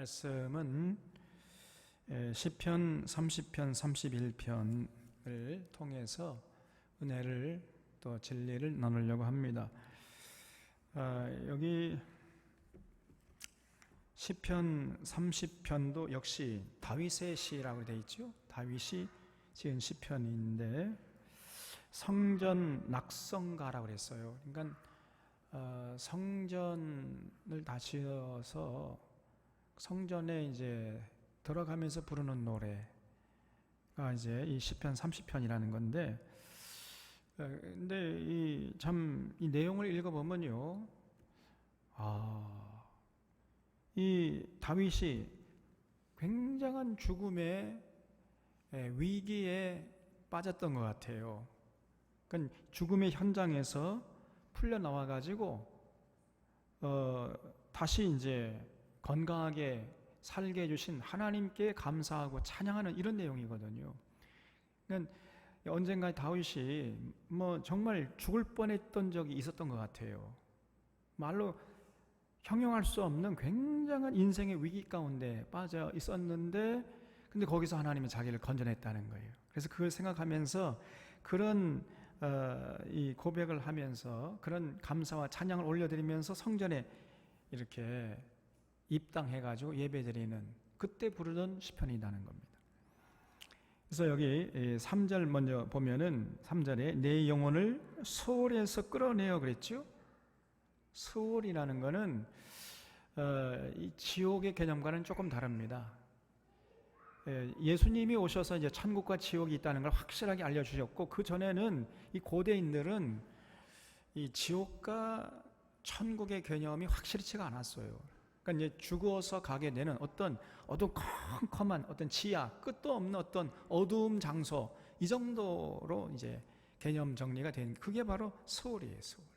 말씀은 시편 30편, 31편을 통해서 은혜를 또 진리를 나누려고 합니다. 여기 시편 30편도 역시 다윗의 시라고 되어 있죠. 다윗이 지은 시편인데 성전 낙성가라고 그랬어요. 그러니까 성전을 다 지어서 성전에 이제 들어가면서 부르는 노래가 이제 이 시편 30편이라는 건데, 근데 이 내용을 읽어보면요, 이 다윗이 굉장한 죽음의 위기에 빠졌던 것 같아요. 그러니까 죽음의 현장에서 풀려 나와 가지고 다시 이제 건강하게 살게 해주신 하나님께 감사하고 찬양하는 이런 내용이거든요. 그러니까 언젠가 다윗이 정말 죽을 뻔했던 적이 있었던 것 같아요. 말로 형용할 수 없는 굉장한 인생의 위기 가운데 빠져 있었는데, 근데 거기서 하나님이 자기를 건져냈다는 거예요. 그래서 그걸 생각하면서 그런 이 고백을 하면서 그런 감사와 찬양을 올려드리면서 성전에 이렇게 입당해가지고 예배드리는, 그때 부르던 시편이라는 겁니다. 그래서 여기 3절 먼저 보면은 3절에 내 영혼을 소홀에서 끌어내어 그랬죠. 소홀이라는 거는 이 지옥의 개념과는 조금 다릅니다. 예수님이 오셔서 이제 천국과 지옥이 있다는 걸 확실하게 알려주셨고, 그 전에는 이 고대인들은 이 지옥과 천국의 개념이 확실치가 않았어요. 그러니까 이제 죽어서 가게 되는 어떤 어두컴컴한 어떤 지하, 끝도 없는 어떤 어두움 장소, 이 정도로 이제 개념 정리가 된, 그게 바로 수월이에요, 수월.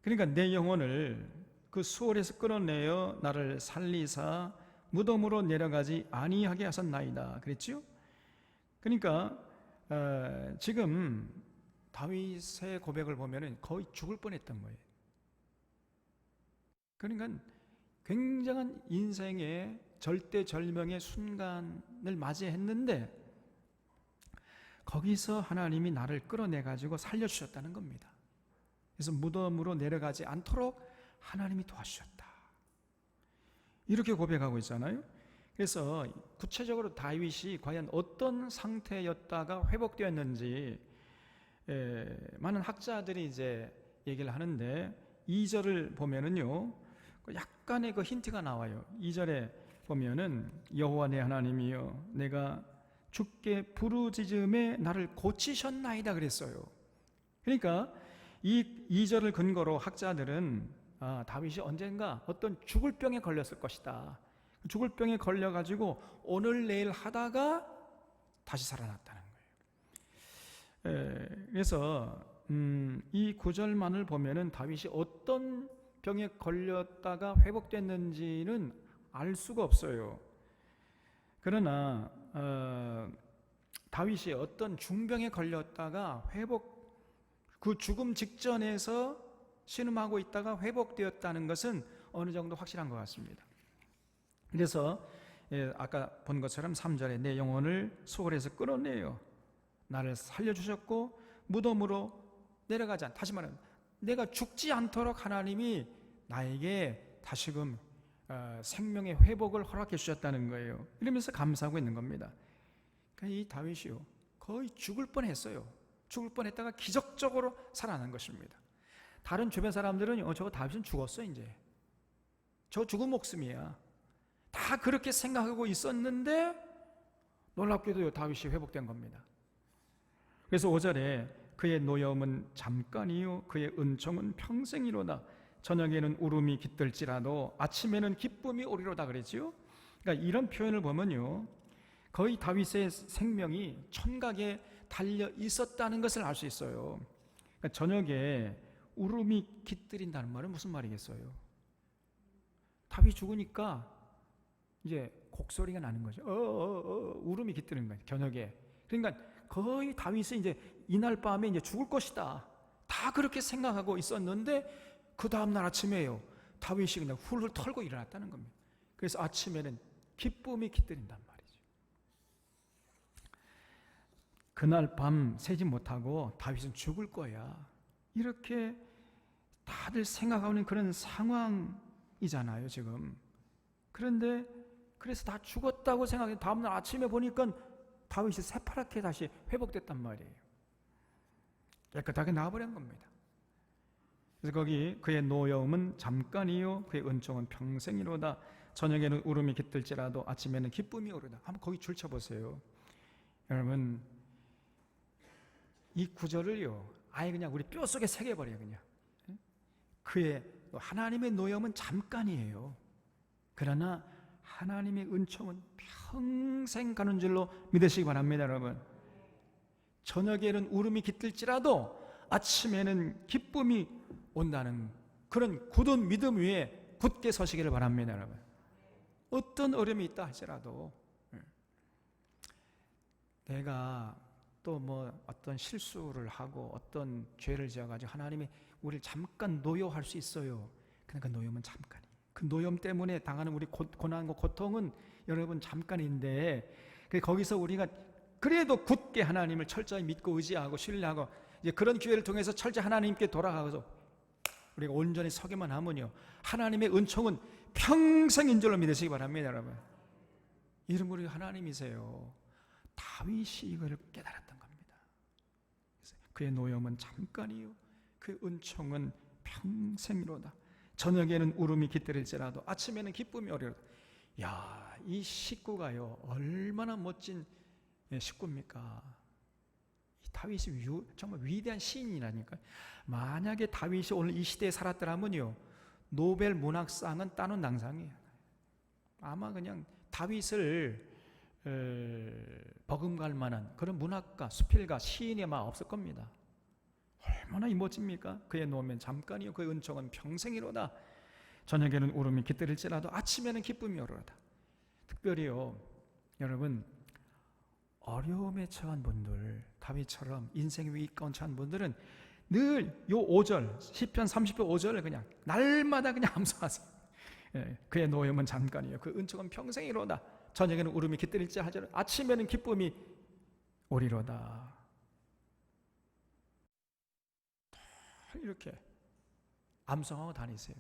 그러니까 내 영혼을 그 수월에서 끌어내어 나를 살리사 무덤으로 내려가지 아니하게 하셨나이다 그랬죠? 그러니까 지금 다윗의 고백을 보면은 거의 죽을 뻔했던 거예요. 그러니까 굉장한 인생의 절대절명의 순간을 맞이했는데 거기서 하나님이 나를 끌어내가지고 살려주셨다는 겁니다. 그래서 무덤으로 내려가지 않도록 하나님이 도와주셨다, 이렇게 고백하고 있잖아요. 그래서 구체적으로 다윗이 과연 어떤 상태였다가 회복되었는지 많은 학자들이 이제 얘기를 하는데, 2절을 보면은요 약간의 그 힌트가 나와요. 2절에 보면은 여호와 내 하나님이여 내가 주께 부르짖음에 나를 고치셨나이다 그랬어요. 그러니까 이 2절을 근거로 학자들은 다윗이 언젠가 어떤 죽을 병에 걸렸을 것이다, 죽을 병에 걸려가지고 오늘 내일 하다가 다시 살아났다는 거예요. 그래서 이 구절만을 보면은 다윗이 어떤 병에 걸렸다가 회복됐는지는 알 수가 없어요. 그러나 다윗이 어떤 중병에 걸렸다가 그 죽음 직전에서 신음하고 있다가 회복되었다는 것은 어느 정도 확실한 것 같습니다. 그래서 아까 본 것처럼 3절에 내 영혼을 소홀에서 끌어내요 나를 살려주셨고 무덤으로 내려가지 다시 말하면 내가 죽지 않도록 하나님이 나에게 다시금 생명의 회복을 허락해 주셨다는 거예요. 이러면서 감사하고 있는 겁니다. 그러니까 이 다윗이요 거의 죽을 뻔했어요. 죽을 뻔했다가 기적적으로 살아난 것입니다. 다른 주변 사람들은 저거 다윗은 죽었어, 이제 저 죽은 목숨이야, 다 그렇게 생각하고 있었는데 놀랍게도 다윗이 회복된 겁니다. 그래서 5절에 그의 노여움은 잠깐이요 그의 은총은 평생이로다. 저녁에는 울음이 깃들지라도 아침에는 기쁨이 오리로다 그랬지요. 그러니까 이런 표현을 보면요 거의 다윗의 생명이 천각에 달려 있었다는 것을 알 수 있어요. 그러니까 저녁에 울음이 깃들인다는 말은 무슨 말이겠어요? 다윗이 죽으니까 이제 곡소리가 나는 거죠. 울음이 깃드는 거예요, 저녁에. 그러니까 거의 다윗이 이제 이날 밤에 이제 죽을 것이다, 다 그렇게 생각하고 있었는데 그 다음날 아침에요 다윗이 그냥 훌훌 털고 일어났다는 겁니다. 그래서 아침에는 기쁨이 깃들인단 말이죠. 그날 밤 새지 못하고 다윗은 죽을 거야. 이렇게 다들 생각하는 그런 상황이잖아요, 지금. 그런데 그래서 다 죽었다고 생각해 다음날 아침에 보니까 다윗이 새파랗게 다시 회복됐단 말이에요. 깨끗하게 나와버린 겁니다. 그래서 거기 그의 노여움은 잠깐이요 그의 은총은 평생이로다. 저녁에는 울음이 깃들지라도 아침에는 기쁨이 오르다. 한번 거기 줄쳐보세요. 여러분, 이 구절을요 아예 그냥 우리 뼈속에 새겨버려요. 그냥 그의 하나님의 노여움은 잠깐이에요. 그러나 하나님의 은총은 평생 가는 줄로 믿으시기 바랍니다. 여러분, 저녁에는 울음이 깃들지라도 아침에는 기쁨이 온다는 그런 굳은 믿음 위에 굳게 서시기를 바랍니다. 여러분, 어떤 어려움이 있다 할지라도 내가 또 뭐 어떤 실수를 하고 어떤 죄를 지어가지고 하나님이 우리를 잠깐 노여할 수 있어요. 그러니까 노여움은 잠깐이에요. 그 노여움 때문에 당하는 우리 고난과 고통은 여러분 잠깐인데, 거기서 우리가 그래도 굳게 하나님을 철저히 믿고 의지하고 신뢰하고 이제 그런 기회를 통해서 철저히 하나님께 돌아가서 우리가 온전히 서기만 하면요 하나님의 은총은 평생인 줄로 믿으시기 바랍니다. 여러분, 이런 분이 하나님이세요. 다윗이 이걸 깨달았던 겁니다. 그래서 그의 노여움은 잠깐이요 그의 은총은 평생이로다. 저녁에는 울음이 깃들일지라도 아침에는 기쁨이 오리로다. 야, 이 식구가요 얼마나 멋진 식구입니까? 이 다윗이 정말 위대한 시인이라니까요. 만약에 다윗이 오늘 이 시대에 살았더라면요 노벨 문학상은 따놓은 낭상이에요. 아마 그냥 다윗을 버금갈 만한 그런 문학가, 수필가, 시인이 아마 없을 겁니다. 얼마나 멋집니까? 그의 노면 잠깐이요 그의 은총은 평생이로다. 저녁에는 울음이 깃들일지라도 아침에는 기쁨이 오르다. 특별히요 여러분, 어려움에 처한 분들, 다윗처럼 인생 위기 가운데 처한 분들은 늘 요 5절 시편 30편 5절을 그냥 날마다 그냥 암송하세요. 그의 노염은 잠깐이요 그 은총은 평생이로다. 저녁에는 울음이 깃들일지 하지라 아침에는 기쁨이 오리로다. 이렇게 암송하고 다니세요.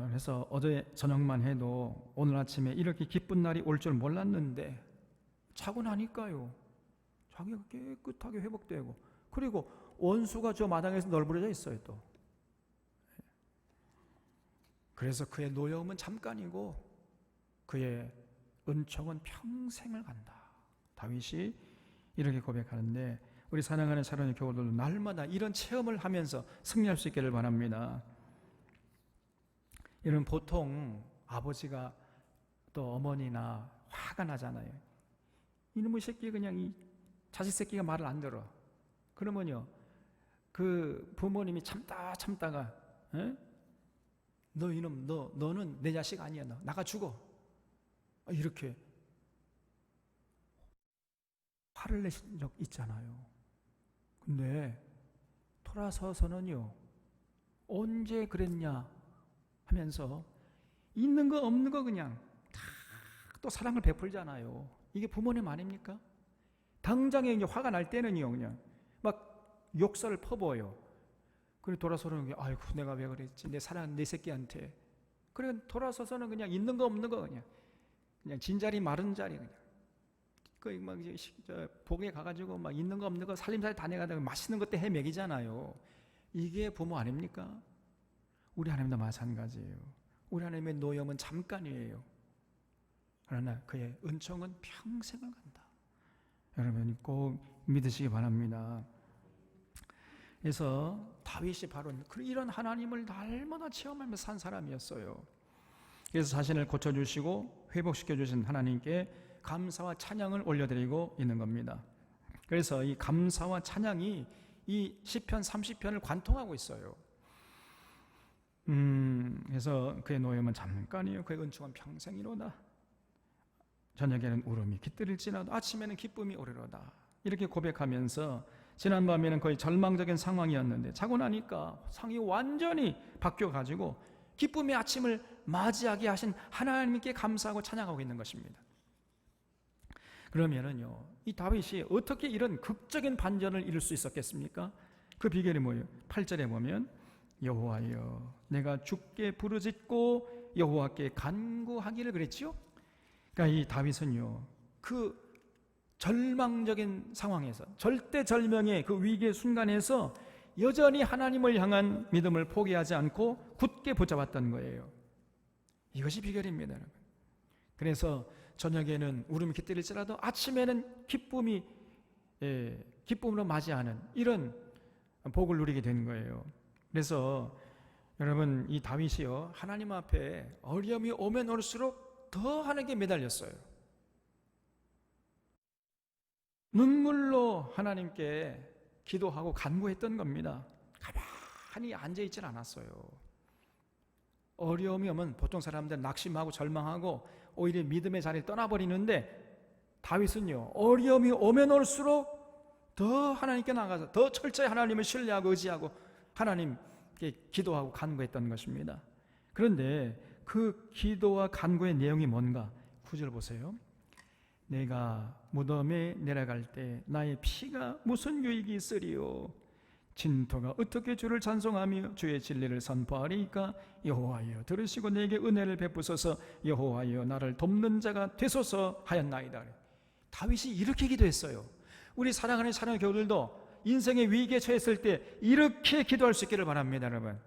그래서 어제 저녁만 해도 오늘 아침에 이렇게 기쁜 날이 올 줄 몰랐는데 자고 나니까요 자기가 깨끗하게 회복되고, 그리고 원수가 저 마당에서 널브러져 있어요 또. 그래서 그의 노여움은 잠깐이고 그의 은총은 평생을 간다. 다윗이 이렇게 고백하는데 우리 사랑하는 사랑의 교우들도 날마다 이런 체험을 하면서 승리할 수 있기를 바랍니다. 여러분, 보통 아버지가 또 어머니나 화가 나잖아요. 이놈의 새끼 그냥 이 자식 새끼가 말을 안 들어. 그러면요 그 부모님이 참다가 너 이놈 너는 내 자식 아니야. 너 나가 죽어. 이렇게 화를 내신 적 있잖아요. 근데 돌아서서는요 언제 그랬냐 하면서 있는 거 없는 거 그냥 다 또 사랑을 베풀잖아요. 이게 부모님 아닙니까? 당장에 이제 화가 날 때는요 그냥 막 욕설을 퍼부어요. 그리고 돌아서는 게 아이고 내가 왜 그랬지, 내 사랑하는 내 새끼한테. 그래 돌아서서는 그냥 있는 거 없는 거 그냥 진자리 마른 자리 그냥 막 복에 가가지고 막 있는 거 없는 거 살림살이 다 내가다가 맛있는 것 때 해 먹이잖아요. 이게 부모 아닙니까? 우리 하나님도 마찬가지예요. 우리 하나님의 노염은 잠깐이에요. 그러나 그의 은총은 평생을 간다. 여러분 꼭 믿으시기 바랍니다. 그래서 다윗이 바로 이런 하나님을 날마다 체험하면서 산 사람이었어요. 그래서 자신을 고쳐주시고 회복시켜주신 하나님께 감사와 찬양을 올려드리고 있는 겁니다. 그래서 이 감사와 찬양이 이 시편 30편을 관통하고 있어요. 그래서 그의 노염은 잠깐이요 그의 은총은 평생이로다. 저녁에는 울음이 깃들일지라도 아침에는 기쁨이 오리로다. 이렇게 고백하면서 지난밤에는 거의 절망적인 상황이었는데 자고 나니까 상이 완전히 바뀌어가지고 기쁨의 아침을 맞이하게 하신 하나님께 감사하고 찬양하고 있는 것입니다. 그러면은요, 이 다윗이 어떻게 이런 극적인 반전을 이룰 수 있었겠습니까? 그 비결이 뭐예요? 8절에 보면 여호와여 내가 주께 부르짖고 여호와께 간구하기를 그랬지요. 그러니까 이 다윗은요, 그 절망적인 상황에서, 절대절명의 그 위기의 순간에서 여전히 하나님을 향한 믿음을 포기하지 않고 굳게 붙잡았던 거예요. 이것이 비결입니다, 여러분. 그래서 저녁에는 울음이 깃들일지라도 아침에는 기쁨으로 맞이하는 이런 복을 누리게 된 거예요. 그래서 여러분, 이 다윗이요, 하나님 앞에 어려움이 오면 올수록 더 하나님께 매달렸어요. 눈물로 하나님께 기도하고 간구했던 겁니다. 가만히 앉아있질 않았어요. 어려움이 오면 보통 사람들은 낙심하고 절망하고 오히려 믿음의 자리를 떠나버리는데, 다윗은요, 어려움이 오면 올수록 더 하나님께 나가서 더 철저히 하나님을 신뢰하고 의지하고 하나님께 기도하고 간구했던 것입니다. 그런데 그 기도와 간구의 내용이 뭔가? 9절 보세요. 내가 무덤에 내려갈 때 나의 피가 무슨 유익이 있으리요? 진토가 어떻게 주를 찬송하며 주의 진리를 선포하리까? 여호와여 들으시고 내게 은혜를 베푸소서. 여호와여 나를 돕는 자가 되소서 하였나이다. 다윗이 이렇게 기도했어요. 우리 사랑하는 사랑의 교우들도 인생의 위기에 처했을 때 이렇게 기도할 수 있기를 바랍니다, 여러분.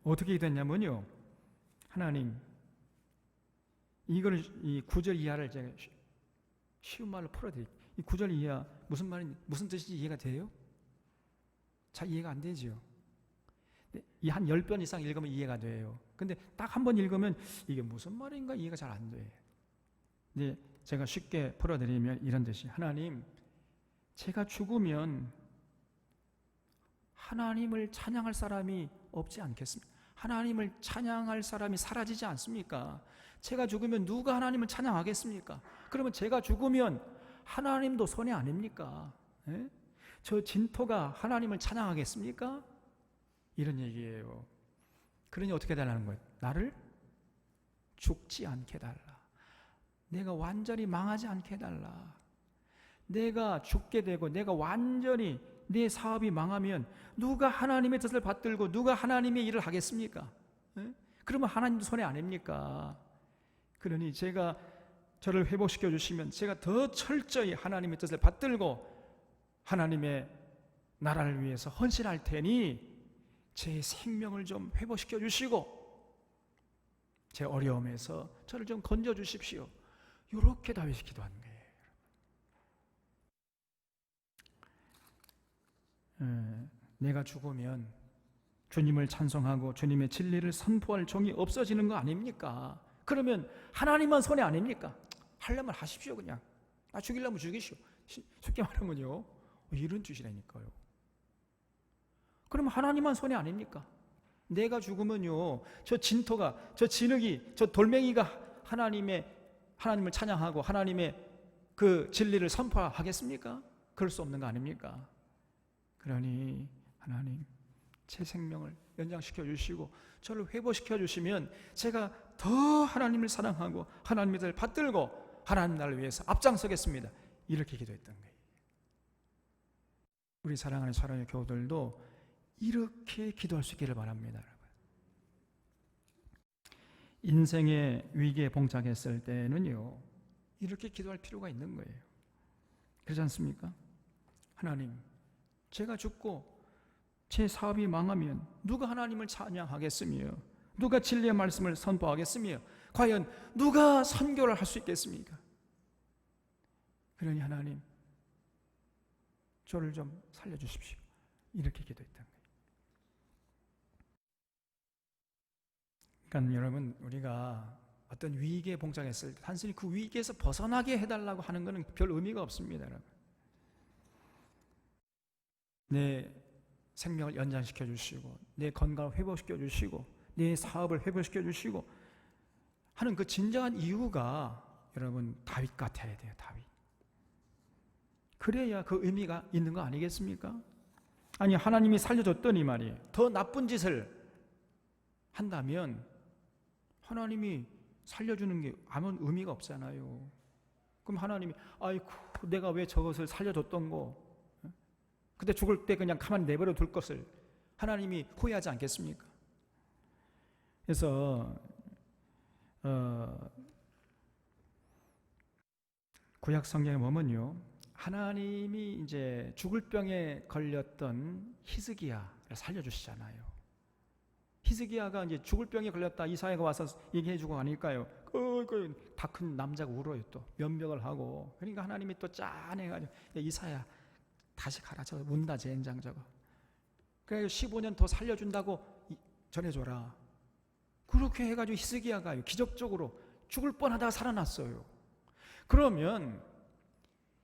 어떻게 기도했냐면요, 하나님, 이걸 이 9절 이하를 제가 쉬운 말로 풀어드릴게요. 이 9절 이하 무슨 뜻인지 이해가 돼요? 잘 이해가 안 되죠. 이 한 10번 이상 읽으면 이해가 돼요. 근데 딱 한 번 읽으면 이게 무슨 말인가 이해가 잘 안 돼요. 근데 제가 쉽게 풀어드리면 이런 뜻이, 하나님, 제가 죽으면 하나님을 찬양할 사람이 없지 않겠습니까? 하나님을 찬양할 사람이 사라지지 않습니까? 제가 죽으면 누가 하나님을 찬양하겠습니까? 그러면 제가 죽으면 하나님도 손해 아닙니까? 예? 저 진토가 하나님을 찬양하겠습니까? 이런 얘기예요. 그러니 어떻게 달라는 거예요? 나를 죽지 않게 해달라. 내가 완전히 망하지 않게 해달라. 내가 죽게 되고 내가 완전히 내 사업이 망하면 누가 하나님의 뜻을 받들고 누가 하나님의 일을 하겠습니까? 예? 그러면 하나님도 손해 아닙니까? 그러니 제가 저를 회복시켜 주시면 제가 더 철저히 하나님의 뜻을 받들고 하나님의 나라를 위해서 헌신할 테니 제 생명을 좀 회복시켜 주시고 제 어려움에서 저를 좀 건져 주십시오. 이렇게 다윗이 기도하는 거예요. 내가 죽으면 주님을 찬송하고 주님의 진리를 선포할 종이 없어지는 거 아닙니까? 그러면 하나님만 손해 아닙니까? 하려면 하십시오. 그냥 나 죽이려면 죽이시오. 쉽게 말하면요, 이런 뜻이라니까요. 그러면 하나님만 손해 아닙니까? 내가 죽으면요, 저 진토가, 저 진흙이, 저 돌멩이가 하나님을 찬양하고 하나님의 그 진리를 선포하겠습니까? 그럴 수 없는 거 아닙니까? 그러니 하나님, 제 생명을 연장시켜 주시고 저를 회복시켜 주시면 제가 더 하나님을 사랑하고 하나님의 뜻을 받들고 하나님 나라를 위해서 앞장서겠습니다. 이렇게 기도했던 거예요. 우리 사랑하는 사랑의 교우들도 이렇게 기도할 수 있기를 바랍니다, 여러분. 인생의 위기에 봉착했을 때는요, 이렇게 기도할 필요가 있는 거예요. 그렇지 않습니까? 하나님, 제가 죽고 제 사업이 망하면 누가 하나님을 찬양하겠으며 누가 진리의 말씀을 선포하겠으며 과연 누가 선교를 할 수 있겠습니까? 그러니 하나님, 저를 좀 살려주십시오. 이렇게 기도했던 거예요. 그러니까 여러분, 우리가 어떤 위기에 봉착했을 때 단순히 그 위기에서 벗어나게 해달라고 하는 것은 별 의미가 없습니다, 여러분. 내 생명을 연장시켜 주시고 내 건강을 회복시켜 주시고 내 사업을 회복시켜 주시고 하는 그 진정한 이유가 여러분 다윗 같아야 돼요. 다윗. 그래야 그 의미가 있는 거 아니겠습니까? 아니, 하나님이 살려줬더니 말이에요, 더 나쁜 짓을 한다면 하나님이 살려주는 게 아무 의미가 없잖아요. 그럼 하나님이 아이고 내가 왜 저것을 살려줬던 거, 그때 죽을 때 그냥 가만히 내버려 둘 것을 하나님이 후회하지 않겠습니까? 그래서 구약 성경에 보면요, 하나님이 이제 죽을 병에 걸렸던 히스기야를 살려주시잖아요. 히스기야가 이제 죽을 병에 걸렸다 이사야가 와서 얘기해주고 하니까요, 다 큰 남자가 울어요. 또 면벽을 하고. 그러니까 하나님이 또 짠해가지고 이사야 다시 가라, 저 운다 젠장 저거. 그래 15년 더 살려준다고 전해줘라. 그렇게 해가지고 히스기야가 기적적으로 죽을 뻔하다가 살아났어요. 그러면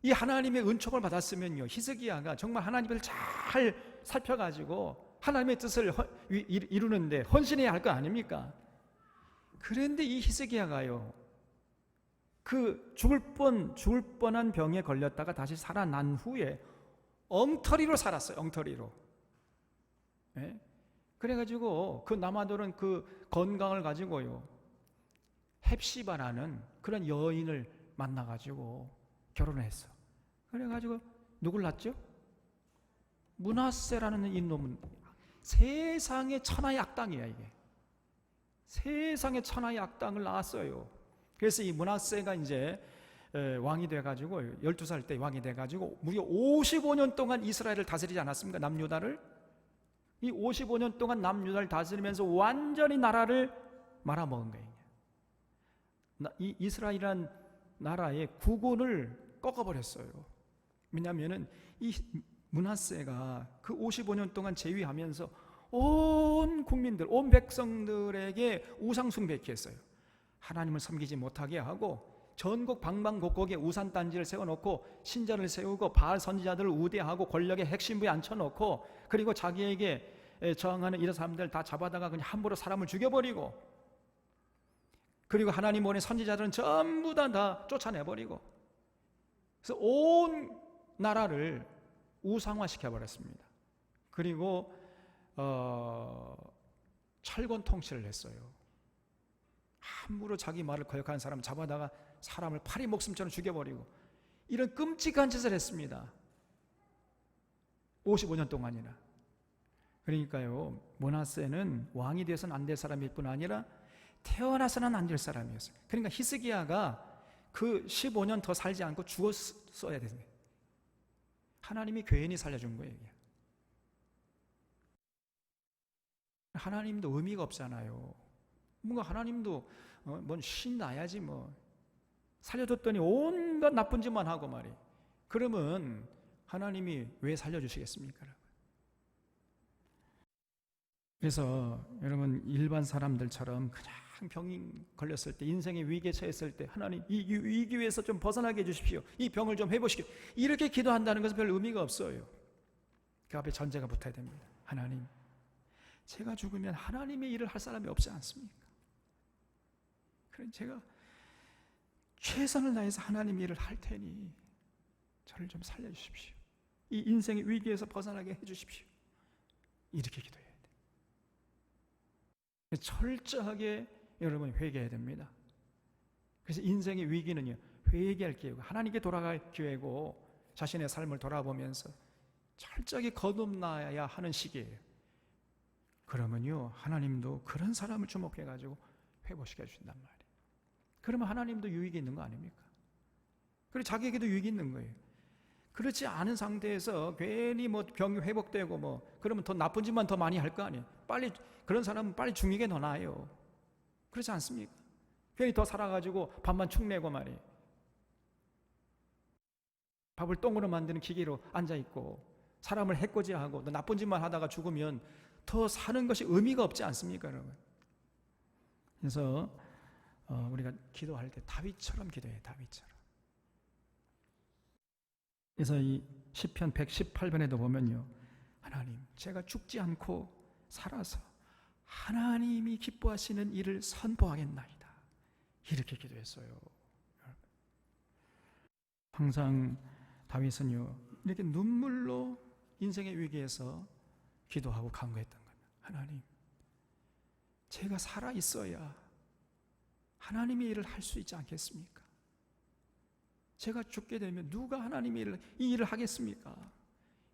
이 하나님의 은총을 받았으면요, 히스기야가 정말 하나님을 잘 살펴가지고 하나님의 뜻을 이루는데 헌신해야 할 거 아닙니까? 그런데 이 히스기야가요, 그 죽을 뻔한 병에 걸렸다가 다시 살아난 후에 엉터리로 살았어요. 엉터리로. 네? 그래가지고 그 남아돌은 그 건강을 가지고요, 헵시바라는 그런 여인을 만나가지고 결혼을 했어. 그래가지고 누굴 낳았죠? 므낫세라는 이놈은 세상의 천하의 악당이야. 이게 세상의 천하의 악당을 낳았어요. 그래서 이 므낫세가 이제 왕이 돼가지고 12살 때 왕이 돼가지고 무려 55년 동안 이스라엘을 다스리지 않았습니까? 남유다를. 이 55년 동안 남유다를 다스리면서 완전히 나라를 말아먹은 거예요. 이 이스라엘이란 나라의 국운을 꺾어버렸어요. 왜냐하면 이 므낫세가 그 55년 동안 제위하면서 온 국민들, 온 백성들에게 우상 숭배했어요. 하나님을 섬기지 못하게 하고 전국 방방곡곡에 우산 단지를 세워놓고 신전을 세우고 바알 선지자들을 우대하고 권력의 핵심부에 앉혀놓고, 그리고 자기에게 저항하는 이런 사람들 다 잡아다가 그냥 함부로 사람을 죽여버리고, 그리고 하나님 보낸 선지자들은 전부 다 쫓아내버리고, 그래서 온 나라를 우상화시켜버렸습니다. 그리고 철권 통치를 했어요. 함부로 자기 말을 거역하는 사람 잡아다가 사람을 파리 목숨처럼 죽여버리고, 이런 끔찍한 짓을 했습니다. 55년 동안이나. 그러니까요, 므낫세는 왕이 되어서는 안 될 사람일 뿐 아니라 태어나서는 안 될 사람이었어요. 그러니까 히스기야가 그 15년 더 살지 않고 죽었어야 되는 거예요. 하나님이 괜히 살려준 거예요. 하나님도 의미가 없잖아요. 뭔가 하나님도 뭔 신나야지 뭐. 살려줬더니 온갖 나쁜 짓만 하고 말이에요. 그러면 하나님이 왜 살려주시겠습니까? 그래서 여러분, 일반 사람들처럼 그냥 병이 걸렸을 때, 인생의 위기에 처했을 때 하나님 이 위기에서 좀 벗어나게 해주십시오, 이 병을 좀 해보시오, 이렇게 기도한다는 것은 별 의미가 없어요. 그 앞에 전제가 붙어야 됩니다. 하나님, 제가 죽으면 하나님의 일을 할 사람이 없지 않습니까? 그럼 제가 최선을 다해서 하나님의 일을 할 테니 저를 좀 살려주십시오, 이 인생의 위기에서 벗어나게 해주십시오, 이렇게 기도해야 돼요. 철저하게 여러분이 회개해야 됩니다. 그래서 인생의 위기는요, 회개할 기회고 하나님께 돌아갈 기회고, 자신의 삶을 돌아보면서 철저하게 거듭나야 하는 시기예요. 그러면요, 하나님도 그런 사람을 주목해가지고 회복시켜 주신단 말이에요. 그러면 하나님도 유익이 있는 거 아닙니까? 그리고 자기에게도 유익이 있는 거예요. 그렇지 않은 상태에서 괜히 뭐 병이 회복되고 뭐 그러면 더 나쁜 짓만 더 많이 할 거 아니에요. 빨리 그런 사람은 빨리 죽는 게 더 나아요. 그렇지 않습니까? 괜히 더 살아가지고 밥만 축내고 말이에요. 밥을 똥으로 만드는 기계로 앉아있고 사람을 해코지하고 또 나쁜 짓만 하다가 죽으면 더 사는 것이 의미가 없지 않습니까, 여러분? 그래서 우리가 기도할 때 다윗처럼 기도해요. 다윗처럼. 그래서 이 시편 118편에도 보면요, 하나님, 제가 죽지 않고 살아서 하나님이 기뻐하시는 일을 선포하겠나이다, 이렇게 기도했어요. 항상 다윗은요, 이렇게 눈물로 인생의 위기에서 기도하고 간구했던 겁니다. 하나님, 제가 살아 있어야 하나님의 일을 할 수 있지 않겠습니까? 제가 죽게 되면 누가 하나님의 이 일을 하겠습니까?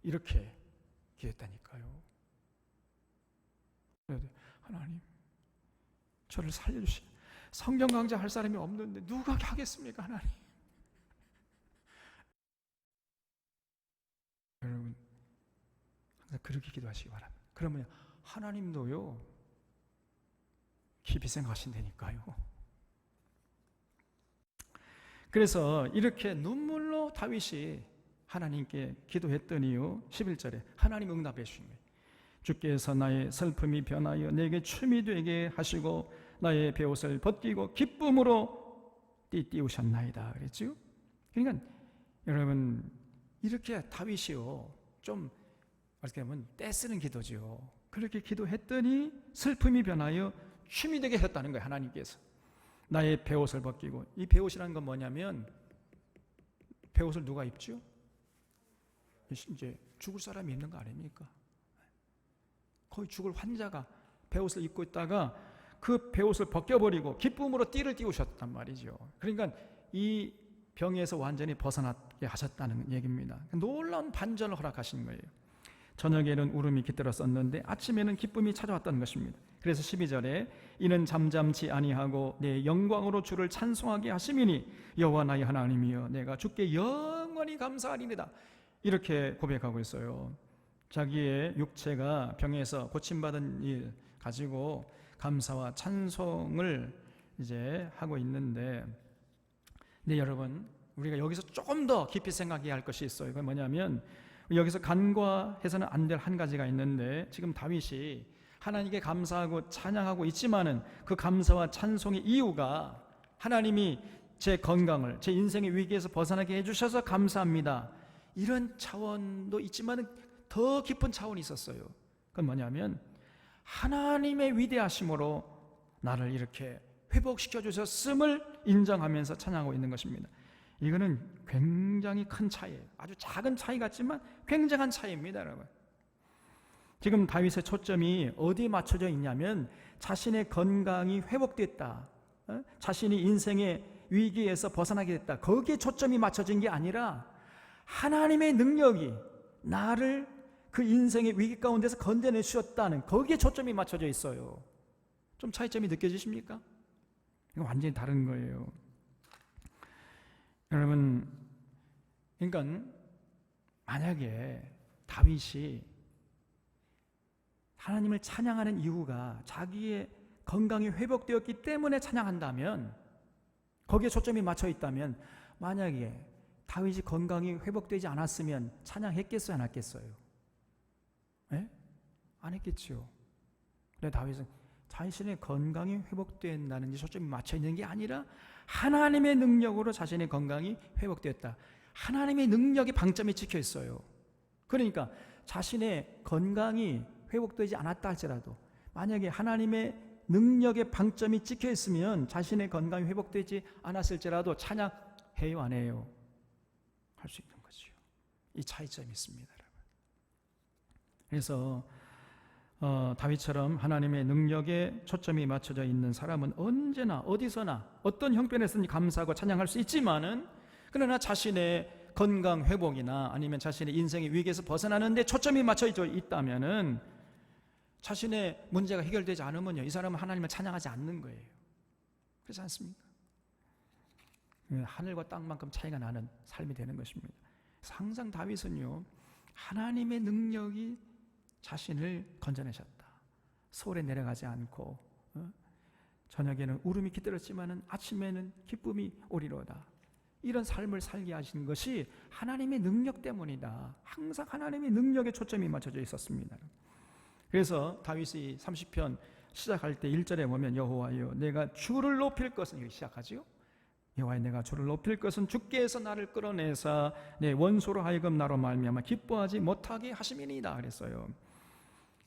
이렇게 기도했다니까요. 하나님, 저를 살려주시. 성경 강좌 할 사람이 없는데 누가 하겠습니까, 하나님? 여러분, 항상 그렇게 기도하시기 바랍니다. 그러면 하나님도요, 깊이 생각하신다니까요. 그래서 이렇게 눈물로 다윗이 하나님께 기도했더니요, 11절에 하나님 응답해 주신 거예요. 주께서 나의 슬픔이 변하여 내게 춤이 되게 하시고 나의 베옷을 벗기고 기쁨으로 띠띠우셨나이다 그랬죠. 그러니까 여러분, 이렇게 다윗이요, 좀 어떻게 보면 떼쓰는 기도죠. 그렇게 기도했더니 슬픔이 변하여 춤이 되게 했다는 거예요. 하나님께서 나의 베옷을 벗기고, 이 베옷이라는 건 뭐냐면, 베옷을 누가 입죠? 이제 죽을 사람이 입는 거 아닙니까? 거의 죽을 환자가 베옷을 입고 있다가 그 베옷을 벗겨버리고 기쁨으로 띠를 띠우셨단 말이죠. 그러니까 이 병에서 완전히 벗어나게 하셨다는 얘기입니다. 놀라운 반전을 허락하신 거예요. 저녁에는 울음이 깃들었었는데 아침에는 기쁨이 찾아왔다는 것입니다. 그래서 12절에 이는 잠잠치 아니하고 내 영광으로 주를 찬송하게 하심이니 여호와 나의 하나님이여 내가 주께 영원히 감사하리이다. 이렇게 고백하고 있어요. 자기의 육체가 병에서 고침받은 일 가지고 감사와 찬송을 이제 하고 있는데, 근데 여러분, 우리가 여기서 조금 더 깊이 생각해야 할 것이 있어요. 그건 뭐냐면, 여기서 간과해서는 안 될 한 가지가 있는데, 지금 다윗이 하나님께 감사하고 찬양하고 있지만은 그 감사와 찬송의 이유가 하나님이 제 건강을, 제 인생의 위기에서 벗어나게 해주셔서 감사합니다, 이런 차원도 있지만은 더 깊은 차원이 있었어요. 그건 뭐냐면, 하나님의 위대하심으로 나를 이렇게 회복시켜 주셨음을 인정하면서 찬양하고 있는 것입니다. 이거는 굉장히 큰 차이예요. 아주 작은 차이 같지만 굉장한 차이입니다, 여러분. 지금 다윗의 초점이 어디에 맞춰져 있냐면, 자신의 건강이 회복됐다, 자신이 인생의 위기에서 벗어나게 됐다, 거기에 초점이 맞춰진 게 아니라 하나님의 능력이 나를 그 인생의 위기 가운데서 건져내 주셨다는, 거기에 초점이 맞춰져 있어요. 좀 차이점이 느껴지십니까? 이거 완전히 다른 거예요. 여러분, 그러니까 만약에 다윗이 하나님을 찬양하는 이유가 자기의 건강이 회복되었기 때문에 찬양한다면, 거기에 초점이 맞춰 있다면, 만약에 다윗이 건강이 회복되지 않았으면 찬양했겠어요, 안 했겠어요? 네? 안 했겠죠. 근데 다윗은 자신의 건강이 회복된다는 데 초점이 맞춰 있는 게 아니라 하나님의 능력으로 자신의 건강이 회복되었다, 하나님의 능력의 방점이 찍혀 있어요. 그러니까 자신의 건강이 회복되지 않았다 할지라도, 만약에 하나님의 능력의 방점이 찍혀 있으면 자신의 건강이 회복되지 않았을지라도 찬양해요, 안 해요? 할 수 있는 거죠. 이 차이점이 있습니다, 여러분. 그래서 다윗처럼 하나님의 능력에 초점이 맞춰져 있는 사람은 언제나 어디서나 어떤 형편에서든지 감사하고 찬양할 수 있지만은, 그러나 자신의 건강 회복이나 아니면 자신의 인생의 위기에서 벗어나는 데 초점이 맞춰져 있다면은, 자신의 문제가 해결되지 않으면요, 이 사람은 하나님을 찬양하지 않는 거예요. 그렇지 않습니까? 하늘과 땅만큼 차이가 나는 삶이 되는 것입니다. 그래서 항상 다윗은요, 하나님의 능력이 자신을 건져내셨다, 소홀에 내려가지 않고, 저녁에는 울음이 깃들었지만은 아침에는 기쁨이 오리로다, 이런 삶을 살게 하신 것이 하나님의 능력 때문이다. 항상 하나님의 능력에 초점이 맞춰져 있었습니다. 그래서 다윗이 30편 시작할 때 1절에 보면 여호와여 내가 주를 높일 것은, 이렇게 시작하죠. 여호와여 내가 주를 높일 것은 주께서 나를 끌어내사 내 원수로 하여금 나로 말미암아 기뻐하지 못하게 하심이니이다 그랬어요.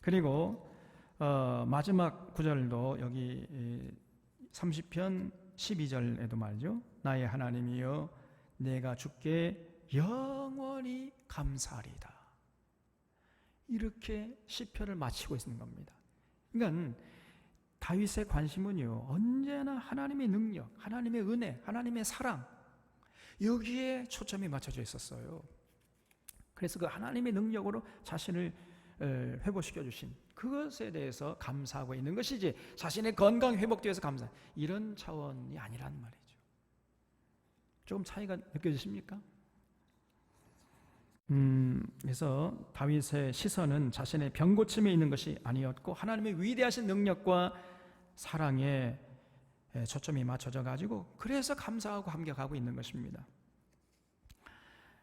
그리고 마지막 구절도 여기 30편 12절에도 말이죠. 나의 하나님이여 내가 주께 영원히 감사하리이다, 이렇게 시편을 마치고 있는 겁니다. 그러니까 다윗의 관심은요, 언제나 하나님의 능력, 하나님의 은혜, 하나님의 사랑, 여기에 초점이 맞춰져 있었어요. 그래서 그 하나님의 능력으로 자신을 회복시켜 주신 그것에 대해서 감사하고 있는 것이지, 자신의 건강 회복되어서 감사, 이런 차원이 아니란 말이죠. 조금 차이가 느껴지십니까? 그래서 다윗의 시선은 자신의 병고침에 있는 것이 아니었고 하나님의 위대하신 능력과 사랑에 초점이 맞춰져 가지고 그래서 감사하고 감격하고 있는 것입니다.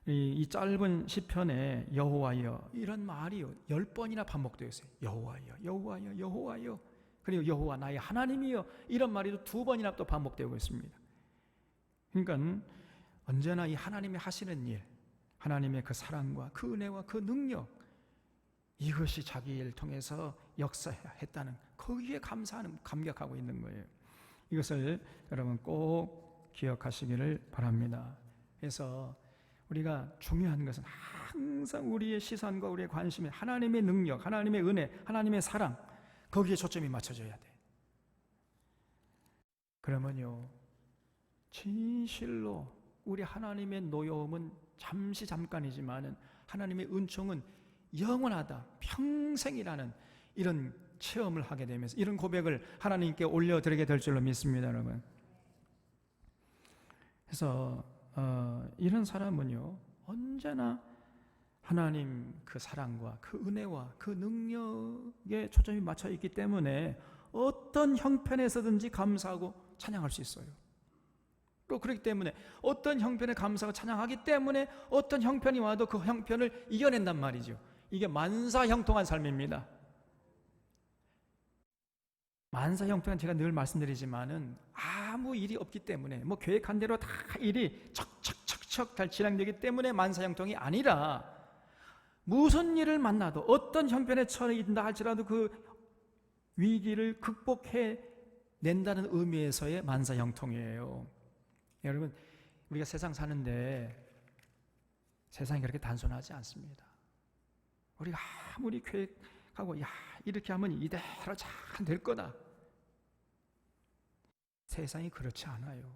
이 짧은 시편에 여호와여 이런 말이 10번이나 반복되어 있어요. 여호와여, 여호와여, 여호와여. 그리고 여호와 나의 하나님이여, 이런 말이 2번이나 또 반복되고 있습니다. 그러니까 언제나 이 하나님이 하시는 일, 하나님의 그 사랑과 그 은혜와 그 능력, 이것이 자기 일을 통해서 역사했다는, 거기에 감사하는, 감격하고 있는 거예요. 이것을 여러분 꼭 기억하시기를 바랍니다. 그래서 우리가 중요한 것은 항상 우리의 시선과 우리의 관심이 하나님의 능력, 하나님의 은혜, 하나님의 사랑, 거기에 초점이 맞춰져야 돼. 그러면요, 진실로 우리 하나님의 노여움은 잠깐이지만 하나님의 은총은 영원하다, 평생이라는 이런 체험을 하게 되면서 이런 고백을 하나님께 올려드리게 될 줄로 믿습니다, 여러분. 그래서 이런 사람은요, 언제나 하나님 그 사랑과 그 은혜와 그 능력에 초점이 맞춰 있기 때문에 어떤 형편에서든지 감사하고 찬양할 수 있어요. 또 그렇기 때문에 어떤 형편에 감사하고 찬양하기 때문에 어떤 형편이 와도 그 형편을 이겨낸단 말이죠. 이게 만사형통한 삶입니다. 만사형통한, 제가 늘 말씀드리지만은 아무 일이 없기 때문에 뭐 계획한 대로 다 일이 척척척척 잘 진행되기 때문에 만사형통이 아니라, 무슨 일을 만나도 어떤 형편에 처해 있다 할지라도 그 위기를 극복해 낸다는 의미에서의 만사형통이에요. 여러분, 우리가 세상 사는데 세상이 그렇게 단순하지 않습니다. 우리가 아무리 계획하고 이렇게 하면 이대로 잘 될 거다, 세상이 그렇지 않아요.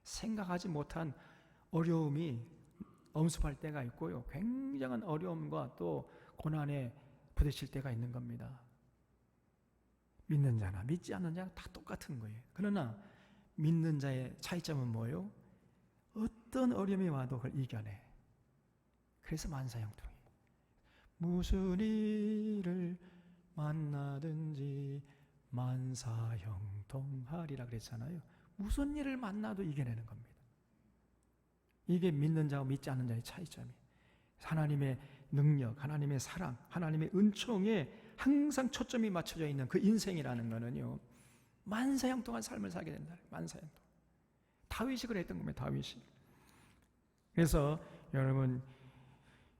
생각하지 못한 어려움이 엄습할 때가 있고요, 굉장한 어려움과 또 고난에 부딪힐 때가 있는 겁니다. 믿는 자나 믿지 않는 자나 다 똑같은 거예요. 그러나 믿는 자의 차이점은 뭐예요? 어떤 어려움이 와도 그걸 이겨내. 그래서 만사형통이에요. 무슨 일을 만나든지 만사형통하리라 그랬잖아요. 무슨 일을 만나도 이겨내는 겁니다. 이게 믿는 자와 믿지 않는 자의 차이점이에요. 하나님의 능력, 하나님의 사랑, 하나님의 은총에 항상 초점이 맞춰져 있는 그 인생이라는 거는요, 만사형통한 삶을 살게 된다. 만사형통. 다윗이 그랬던 겁니다. 다윗이. 그래서 여러분,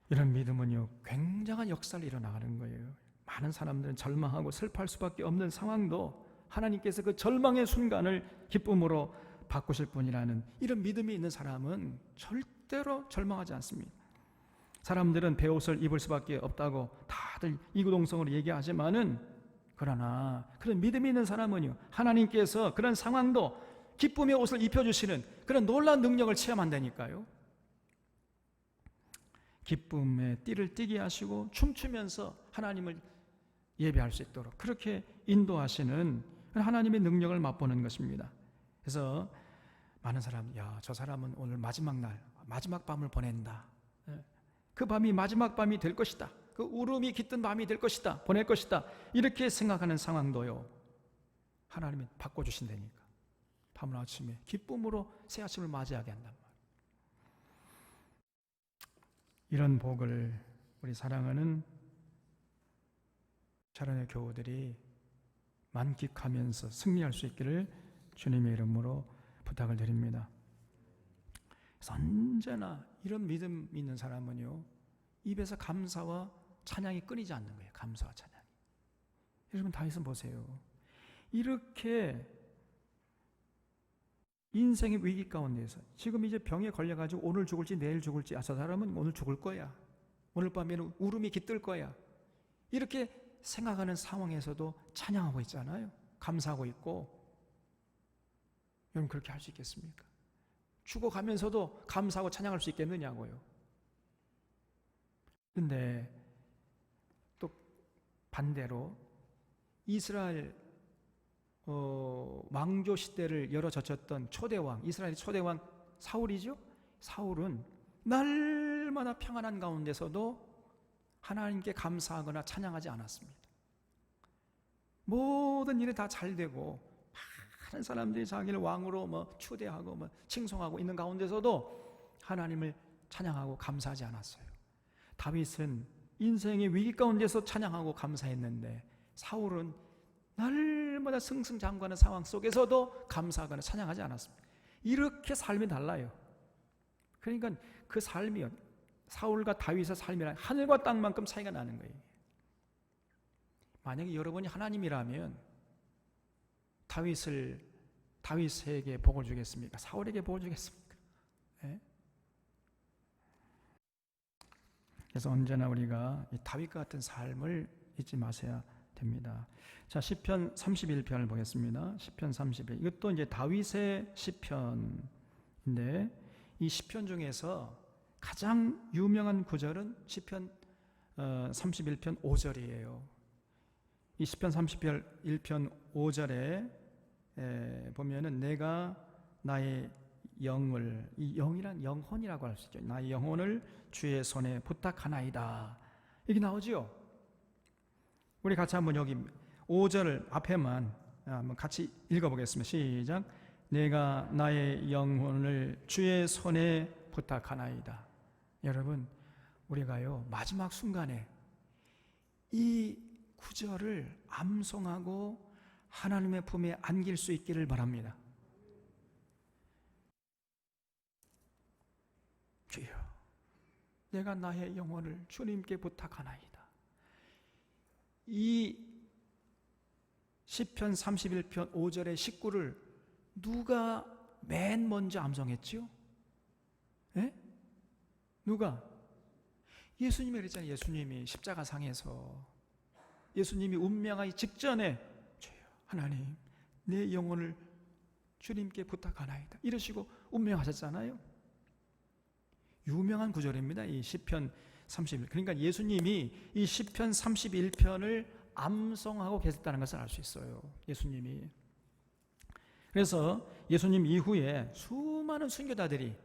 이런 믿음은요, 굉장한 역사를 일어나가는 거예요. 많은 사람들은 절망하고 슬퍼할 수밖에 없는 상황도 하나님께서 그 절망의 순간을 기쁨으로 바꾸실 분이라는 이런 믿음이 있는 사람은 절대로 절망하지 않습니다. 사람들은 베옷을 입을 수밖에 없다고 다들 이구동성으로 얘기하지만은, 그러나 그런 믿음이 있는 사람은요, 하나님께서 그런 상황도 기쁨의 옷을 입혀주시는 그런 놀라운 능력을 체험한다니까요. 기쁨의 띠를 띠게 하시고 춤추면서 하나님을 예배할 수 있도록 그렇게 인도하시는 하나님의 능력을 맛보는 것입니다. 그래서 많은 사람, 저 사람은 오늘 마지막 날, 마지막 밤을 보낸다, 그 밤이 마지막 밤이 될 것이다, 그 울음이 깃든 밤이 될 것이다, 보낼 것이다, 이렇게 생각하는 상황도요, 하나님이 바꿔주신다니까. 밤을 아침에 기쁨으로 새 아침을 맞이하게 한단 말이에요. 이런 복을 우리 사랑하는 자라의 교우들이 만끽하면서 승리할 수 있기를 주님의 이름으로 부탁을 드립니다. 그래서 언제나 이런 믿음 있는 사람은요, 입에서 감사와 찬양이 끊이지 않는 거예요. 감사와 찬양이. 여러분, 다윗은 보세요. 이렇게 인생의 위기 가운데서 지금 이제 병에 걸려가지고 오늘 죽을지 내일 죽을지, 저 사람은 오늘 죽을 거야, 오늘 밤에는 울음이 깃들 거야, 이렇게 생각하는 상황에서도 찬양하고 있잖아요. 감사하고 있고, 여러분 그렇게 할 수 있겠습니까? 죽어가면서도 감사하고 찬양할 수 있겠느냐고요. 근데 또 반대로 이스라엘 왕조 시대를 열어젖혔던 초대왕, 이스라엘의 초대왕 사울이죠. 사울은 날마다 평안한 가운데서도 하나님께 감사하거나 찬양하지 않았습니다. 모든 일이 다 잘 되고 많은 사람들이 자기를 왕으로 추대하고 칭송하고 있는 가운데서도 하나님을 찬양하고 감사하지 않았어요. 다윗은 인생의 위기 가운데서 찬양하고 감사했는데 사울은 날마다 승승장구하는 상황 속에서도 감사하거나 찬양하지 않았습니다. 이렇게 삶이 달라요. 그러니까 그 삶이 사울과 다윗의 삶이란 하늘과 땅만큼 차이가 나는 거예요. 만약에 여러분이 하나님이라면 다윗에게 복을 주겠습니까? 사울에게 복을 주겠습니까? 네? 그래서 언제나 우리가 이 다윗과 같은 삶을 잊지 마셔야 됩니다. 자, 시편 31편을 보겠습니다. 시편 31. 이것도 이제 다윗의 시편인데 이 시편 중에서 가장 유명한 구절은 시편 31편 5절이에요. 이 시편 31편 5절에 보면은 내가 나의 영을, 이 영이란 영혼이라고 할 수 있죠. 나의 영혼을 주의 손에 부탁하나이다. 이게 나오죠. 우리 같이 한번 여기 5절 앞에만 한번 같이 읽어보겠습니다. 시작. 내가 나의 영혼을 주의 손에 부탁하나이다. 여러분, 우리가요 마지막 순간에 이 구절을 암송하고 하나님의 품에 안길 수 있기를 바랍니다. 주여, 내가 나의 영혼을 주님께 부탁하나이다. 이 시편 31편 5절의 19를 누가 맨 먼저 암송했지요? 예? 누가? 예수님이 그랬잖아요. 예수님이 십자가상에서 예수님이 운명하기 직전에 주여 하나님 내 영혼을 주님께 부탁하나이다 이러시고 운명하셨잖아요. 유명한 구절입니다. 이 시편 31. 그러니까 예수님이 이 시편 31편을 암송하고 계셨다는 것을 알 수 있어요. 예수님이. 그래서 예수님 이후에 수많은 순교자들이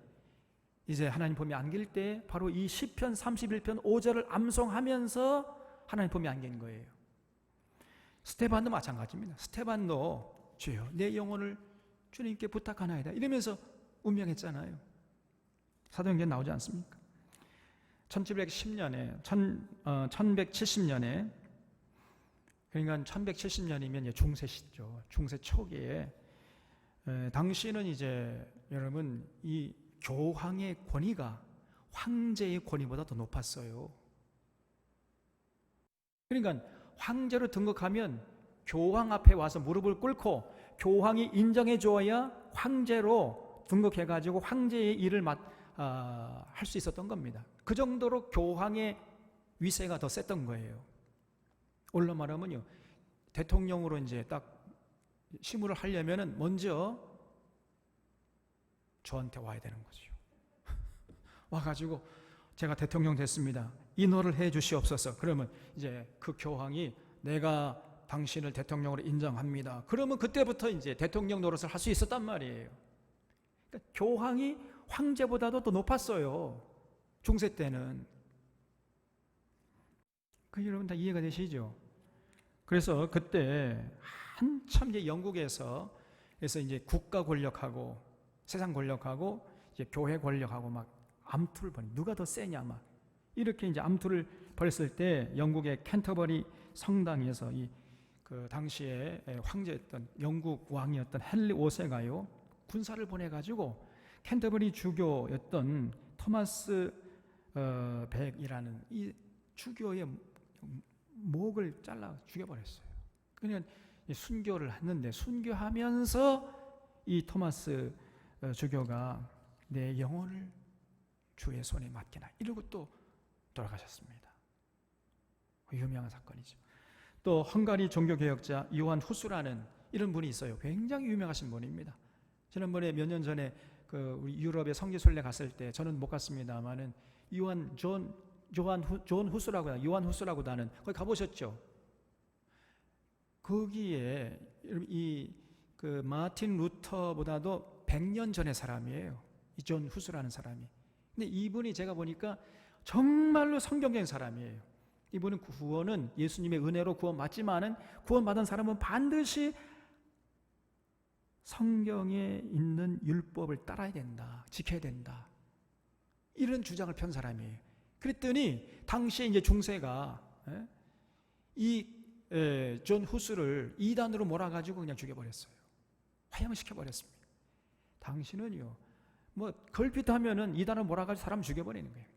이제 하나님 품에 안길 때 바로 이 시편 31편 5절을 암송하면서 하나님 품에 안긴 거예요. 스테반도 마찬가지입니다. 스테반도 주여 내 영혼을 주님께 부탁하나이다 이러면서 운명했잖아요. 사도행전 나오지 않습니까? 1710년에 1170년에 그러니까 1170년이면 중세 시죠. 중세 초기에 당시는 이제 여러분 이 교황의 권위가 황제의 권위보다 더 높았어요. 그러니까 황제로 등극하면 교황 앞에 와서 무릎을 꿇고 교황이 인정해 줘야 황제로 등극해가지고 황제의 일을 할 수 있었던 겁니다. 그 정도로 교황의 위세가 더 셌던 거예요. 올로 말하면요, 대통령으로 이제 딱 시무를 하려면은 먼저 저한테 와야 되는 거죠. 와가지고 제가 대통령 됐습니다. 인호를 해 주시옵소서. 그러면 이제 그 교황이 내가 당신을 대통령으로 인정합니다. 그러면 그때부터 이제 대통령 노릇을 할 수 있었단 말이에요. 그러니까 교황이 황제보다도 더 높았어요. 중세 때는. 그 여러분 다 이해가 되시죠? 그래서 그때 한참 이제 영국에서 이제 국가 권력하고 세상 권력하고 이제 교회 권력하고 막 암투를 벌이 누가 더 세냐 막 이렇게 이제 암투를 벌였을 때 영국의 캔터버리 성당에서 그 당시에 황제였던 영국 왕이었던 헨리 5세가요 군사를 보내가지고 캔터버리 주교였던 토마스 백이라는 이 주교의 목을 잘라 죽여버렸어요. 그러니까 순교를 했는데 순교하면서 이 토마스 주교가 내 영혼을 주의 손에 맡기나 이러고 또 돌아가셨습니다. 유명한 사건이죠. 또 헝가리 종교개혁자 요한 후스라는 이런 분이 있어요. 굉장히 유명하신 분입니다. 지난번에 몇 년 전에 우리 유럽에 성지순례 갔을 때, 저는 못 갔습니다만은 요한 후스라고 하는, 거기 가보셨죠? 거기에 마틴 루터보다도 100년 전의 사람이에요. 이 존 후스라는 사람이. 근데 이분이 제가 보니까 정말로 성경적인 사람이에요. 이분은 구원은 예수님의 은혜로 구원받지만은, 구원받은 사람은 반드시 성경에 있는 율법을 따라야 된다, 지켜야 된다, 이런 주장을 편 사람이에요. 그랬더니 당시에 이제 중세가 존 후스를 이단으로 몰아가지고 그냥 죽여버렸어요. 화형시켜버렸습니다. 당신은요, 뭐 걸핏하면은 이단으로 몰아가지고 사람 죽여버리는 거예요.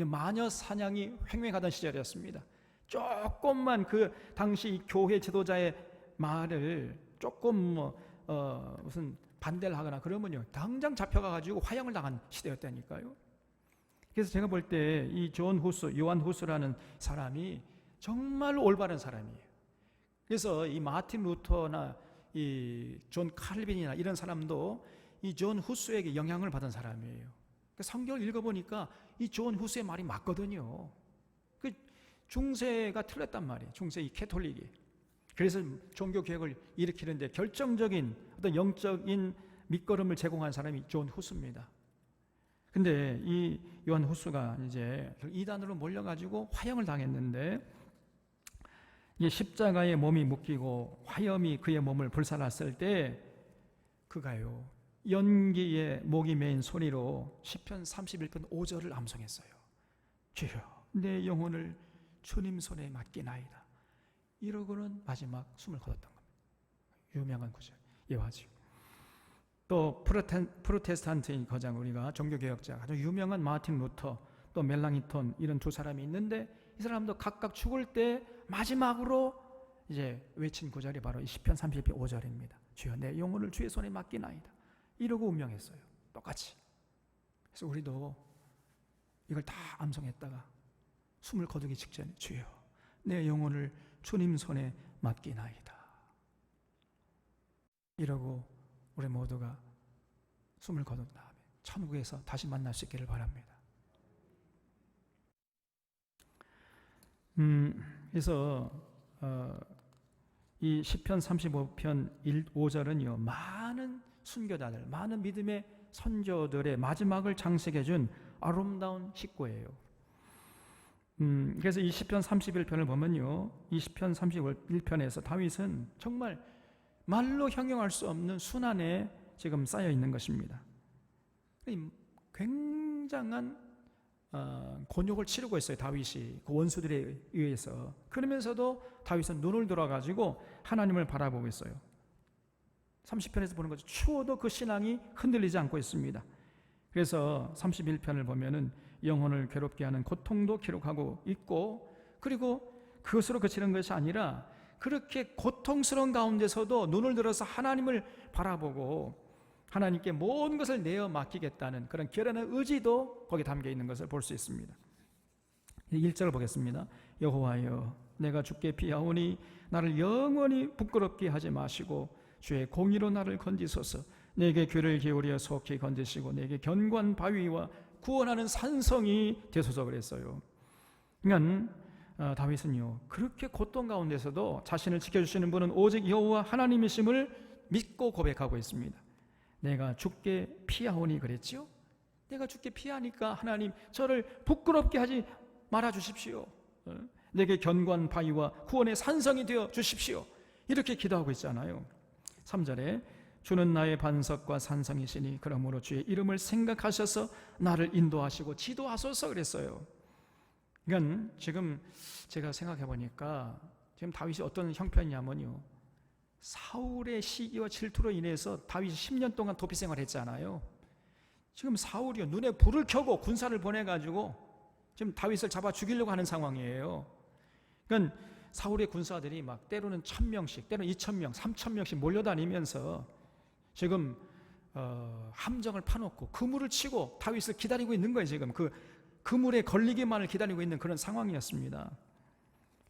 마녀 사냥이 횡행하던 시절이었습니다. 조금만 그 당시 교회 지도자의 말을 조금 무슨 반대를 하거나 그러면요, 당장 잡혀가가지고 화형을 당한 시대였다니까요. 그래서 제가 볼 때 이 요한 후스라는 사람이 정말로 올바른 사람이에요. 그래서 이 마틴 루터나 이 존 칼빈이나 이런 사람도 이 존 후스에게 영향을 받은 사람이에요. 성경을 읽어보니까 이 존 후스의 말이 맞거든요. 그 중세가 틀렸단 말이에요. 중세 이 캐톨릭이. 그래서 종교 개혁을 일으키는데 결정적인 어떤 영적인 밑거름을 제공한 사람이 존 후스입니다. 근데 이 요한 후스가 이제 이단으로 몰려가지고 화형을 당했는데, 이 십자가에 몸이 묶이고 화염이 그의 몸을 불살랐을 때 그가요, 연기에 목이 메인 소리로 시편 31편 5절을 암송했어요. 주여, 내 영혼을 주님 손에 맡기나이다. 이러고는 마지막 숨을 거뒀던 겁니다. 유명한 구절, 예화지요. 또 프로테스탄트인 거장, 우리가 종교개혁자 아주 유명한 마틴 루터, 또 멜랑이톤, 이런 두 사람이 있는데, 이 사람도 각각 죽을 때 마지막으로 이제 외친 구절이 바로 이 시편 31편 5절입니다. 주여, 내 영혼을 주의 손에 맡기나이다. 이러고 운명했어요. 똑같이. 그래서 우리도 이걸 다 암송했다가 숨을 거두기 직전에 주여, 내 영혼을 주님 손에 맡기나이다. 이러고 우리 모두가 숨을 거둔 다음에 천국에서 다시 만날 수 있기를 바랍니다. 그래서 이 시편 35편 5절은요, 많은 순교자들, 많은 믿음의 선조들의 마지막을 장식해준 아름다운 식구예요. 그래서 이 시편 31편을 보면요, 이 시편 31편에서 다윗은 정말 말로 형용할 수 없는 순환에 지금 쌓여 있는 것입니다. 굉장한 곤욕을 치르고 있어요, 다윗이 그 원수들에 의해서. 그러면서도 다윗은 눈을 들어가지고 하나님을 바라보고 있어요. 30편에서 보는 거죠. 추워도 그 신앙이 흔들리지 않고 있습니다. 그래서 31편을 보면은 영혼을 괴롭게 하는 고통도 기록하고 있고, 그리고 그것으로 그치는 것이 아니라 그렇게 고통스러운 가운데서도 눈을 들어서 하나님을 바라보고 하나님께 모든 것을 내어 맡기겠다는 그런 결연한 의지도 거기에 담겨 있는 것을 볼 수 있습니다. 1절을 보겠습니다. 여호와여, 내가 주께 피하오니 나를 영원히 부끄럽게 하지 마시고 주의 공의로 나를 건지소서. 내게 귀를 기울여 속히 건지시고 내게 견고한 바위와 구원하는 산성이 되소서 그랬어요. 그러니까 다윗은요, 그렇게 고통 가운데서도 자신을 지켜주시는 분은 오직 여호와 하나님이심을 믿고 고백하고 있습니다. 내가 주께 피하오니 그랬죠? 내가 주께 피하니까 하나님 저를 부끄럽게 하지 말아 주십시오. 내게 견고한 바위와 구원의 산성이 되어 주십시오. 이렇게 기도하고 있잖아요. 3절에 주는 나의 반석과 산성이시니 그러므로 주의 이름을 생각하셔서 나를 인도하시고 지도하소서 그랬어요. 그러니까 지금 제가 생각해 보니까 지금 다윗이 어떤 형편이냐면요, 사울의 시기와 질투로 인해서 다윗이 10년 동안 도피 생활을 했잖아요. 지금 사울이요, 눈에 불을 켜고 군사를 보내가지고 지금 다윗을 잡아 죽이려고 하는 상황이에요. 그러니까 사울의 군사들이 막 때로는 1000명씩, 때로는 2000명, 3000명씩 몰려다니면서 지금 함정을 파놓고 그물을 치고 다윗을 기다리고 있는 거예요. 지금 그 그물에 걸리기만을 기다리고 있는 그런 상황이었습니다.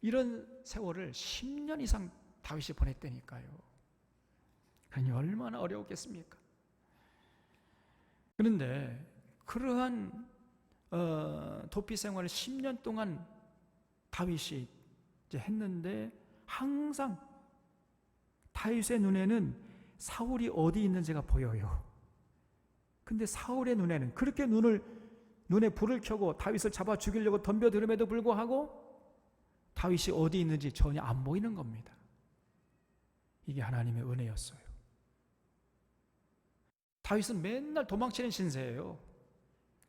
이런 세월을 10년 이상 다윗이 보냈다니까요. 그러니 얼마나 어려웠겠습니까? 그런데 그러한 도피 생활을 10년 동안 다윗이 이제 했는데 항상 다윗의 눈에는 사울이 어디 있는지가 보여요. 근데 사울의 눈에는 그렇게 눈에 불을 켜고 다윗을 잡아 죽이려고 덤벼들음에도 불구하고 다윗이 어디 있는지 전혀 안 보이는 겁니다. 이게 하나님의 은혜였어요. 다윗은 맨날 도망치는 신세예요.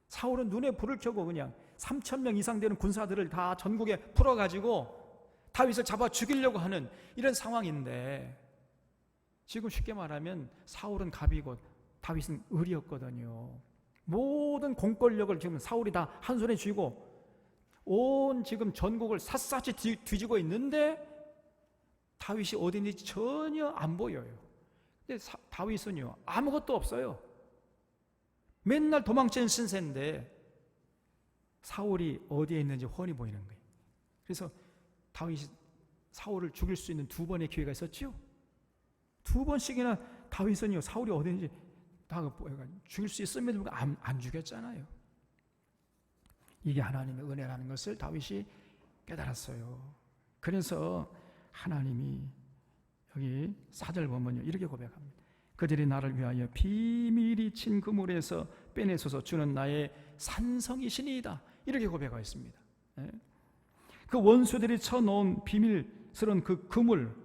사울은 눈에 불을 켜고 그냥 3,000명 이상 되는 군사들을 다 전국에 풀어가지고 다윗을 잡아 죽이려고 하는 이런 상황인데, 지금 쉽게 말하면 사울은 갑이고 다윗은 을이었거든요. 모든 공권력을 지금 사울이 다 한 손에 쥐고 온 지금 전국을 샅샅이 뒤지고 있는데 다윗이 어디 있는지 전혀 안 보여요. 근데 다윗은요, 아무것도 없어요. 맨날 도망치는 신세인데 사울이 어디에 있는지 훤히 보이는 거예요. 그래서 다윗이 사울을 죽일 수 있는 2번의 기회가 있었죠. 2번씩이나 다윗은요, 사울이 어디 있는지 다 죽일 수 있음에도 안 죽였잖아요. 이게 하나님의 은혜라는 것을 다윗이 깨달았어요. 그래서 하나님이 여기 4절 보면요, 이렇게 고백합니다. 그들이 나를 위하여 비밀이 친 그물에서 빼내소서. 주는 나의 산성이시니이다. 이렇게 고백하였습니다. 그 원수들이 쳐놓은 비밀스러운 그 그물,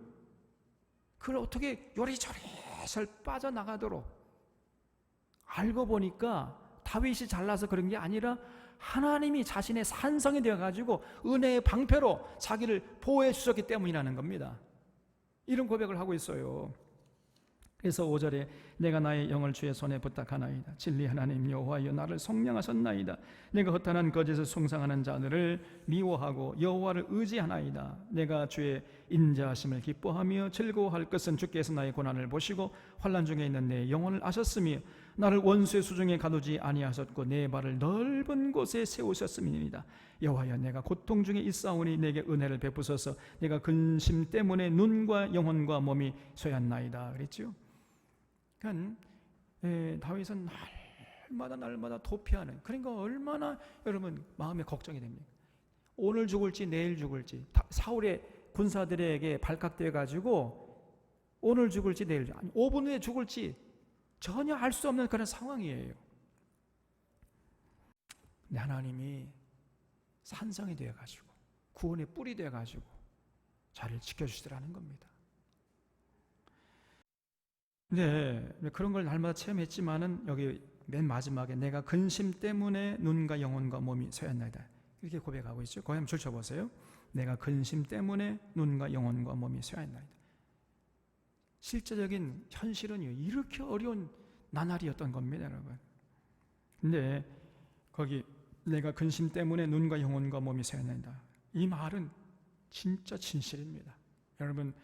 그걸 어떻게 요리조리 잘 빠져나가도록, 알고 보니까 다윗이 잘나서 그런 게 아니라 하나님이 자신의 산성이 되어가지고 은혜의 방패로 자기를 보호해 주셨기 때문이라는 겁니다. 이런 고백을 하고 있어요. 그래서 5절에 내가 나의 영을 주의 손에 부탁하나이다. 진리 하나님 여호와여 나를 속량하셨나이다. 내가 허탄한 거짓을 숭상하는 자들을 미워하고 여호와를 의지하나이다. 내가 주의 인자하심을 기뻐하며 즐거워할 것은 주께서 나의 고난을 보시고 환난 중에 있는 내 영혼을 아셨으며 나를 원수의 수중에 가두지 아니하셨고 내 발을 넓은 곳에 세우셨음이니이다. 여호와여 내가 고통 중에 있사오니 내게 은혜를 베푸소서. 내가 근심 때문에 눈과 영혼과 몸이 쇠한나이다. 그랬죠. 그러니까 다윗은 날마다 도피하는, 그러니까 얼마나 여러분 마음에 걱정이 됩니까? 오늘 죽을지 내일 죽을지, 사울의 군사들에게 발각되어 가지고 오늘 죽을지 내일, 아니 5분 후에 죽을지 전혀 알 수 없는 그런 상황이에요. 근데 하나님이 산성이 되어 가지고 구원의 뿔이 되어 가지고 자리를 지켜주시더라는 겁니다. 네, 그런 걸 날마다 체험했지만은 여기 맨 마지막에 내가 근심 때문에 눈과 영혼과 몸이 쇠했나이다. 이렇게 고백하고 있죠. 거기 한번 줄쳐보세요. 내가 근심 때문에 눈과 영혼과 몸이 쇠했나이다. 실제적인 현실은요, 이렇게 어려운 나날이었던 겁니다, 여러분. 근데 거기 내가 근심 때문에 눈과 영혼과 몸이 쇠했나이다. 이 말은 진짜 진실입니다. 여러분,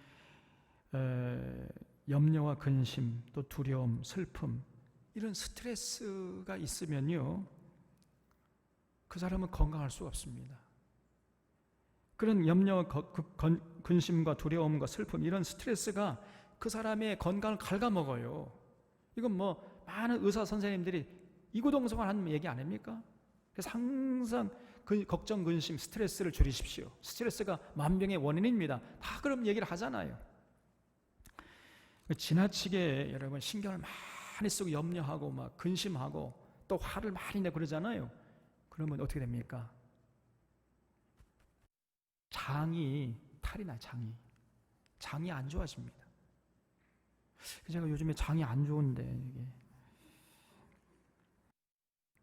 염려와 근심, 또 두려움, 슬픔, 이런 스트레스가 있으면요, 그 사람은 건강할 수가 없습니다. 그런 염려와 근심과 두려움과 슬픔, 이런 스트레스가 그 사람의 건강을 갉아먹어요. 이건 뭐 많은 의사 선생님들이 이구동성을 하는 얘기 아닙니까? 그래서 항상 걱정, 근심, 스트레스를 줄이십시오. 스트레스가 만병의 원인입니다. 다 그런 얘기를 하잖아요. 지나치게 여러분 신경을 많이 쓰고 염려하고 막 근심하고 또 화를 많이 내고 그러잖아요. 그러면 어떻게 됩니까? 장이 탈이 나요. 장이 안 좋아집니다. 제가 요즘에 장이 안 좋은데, 이게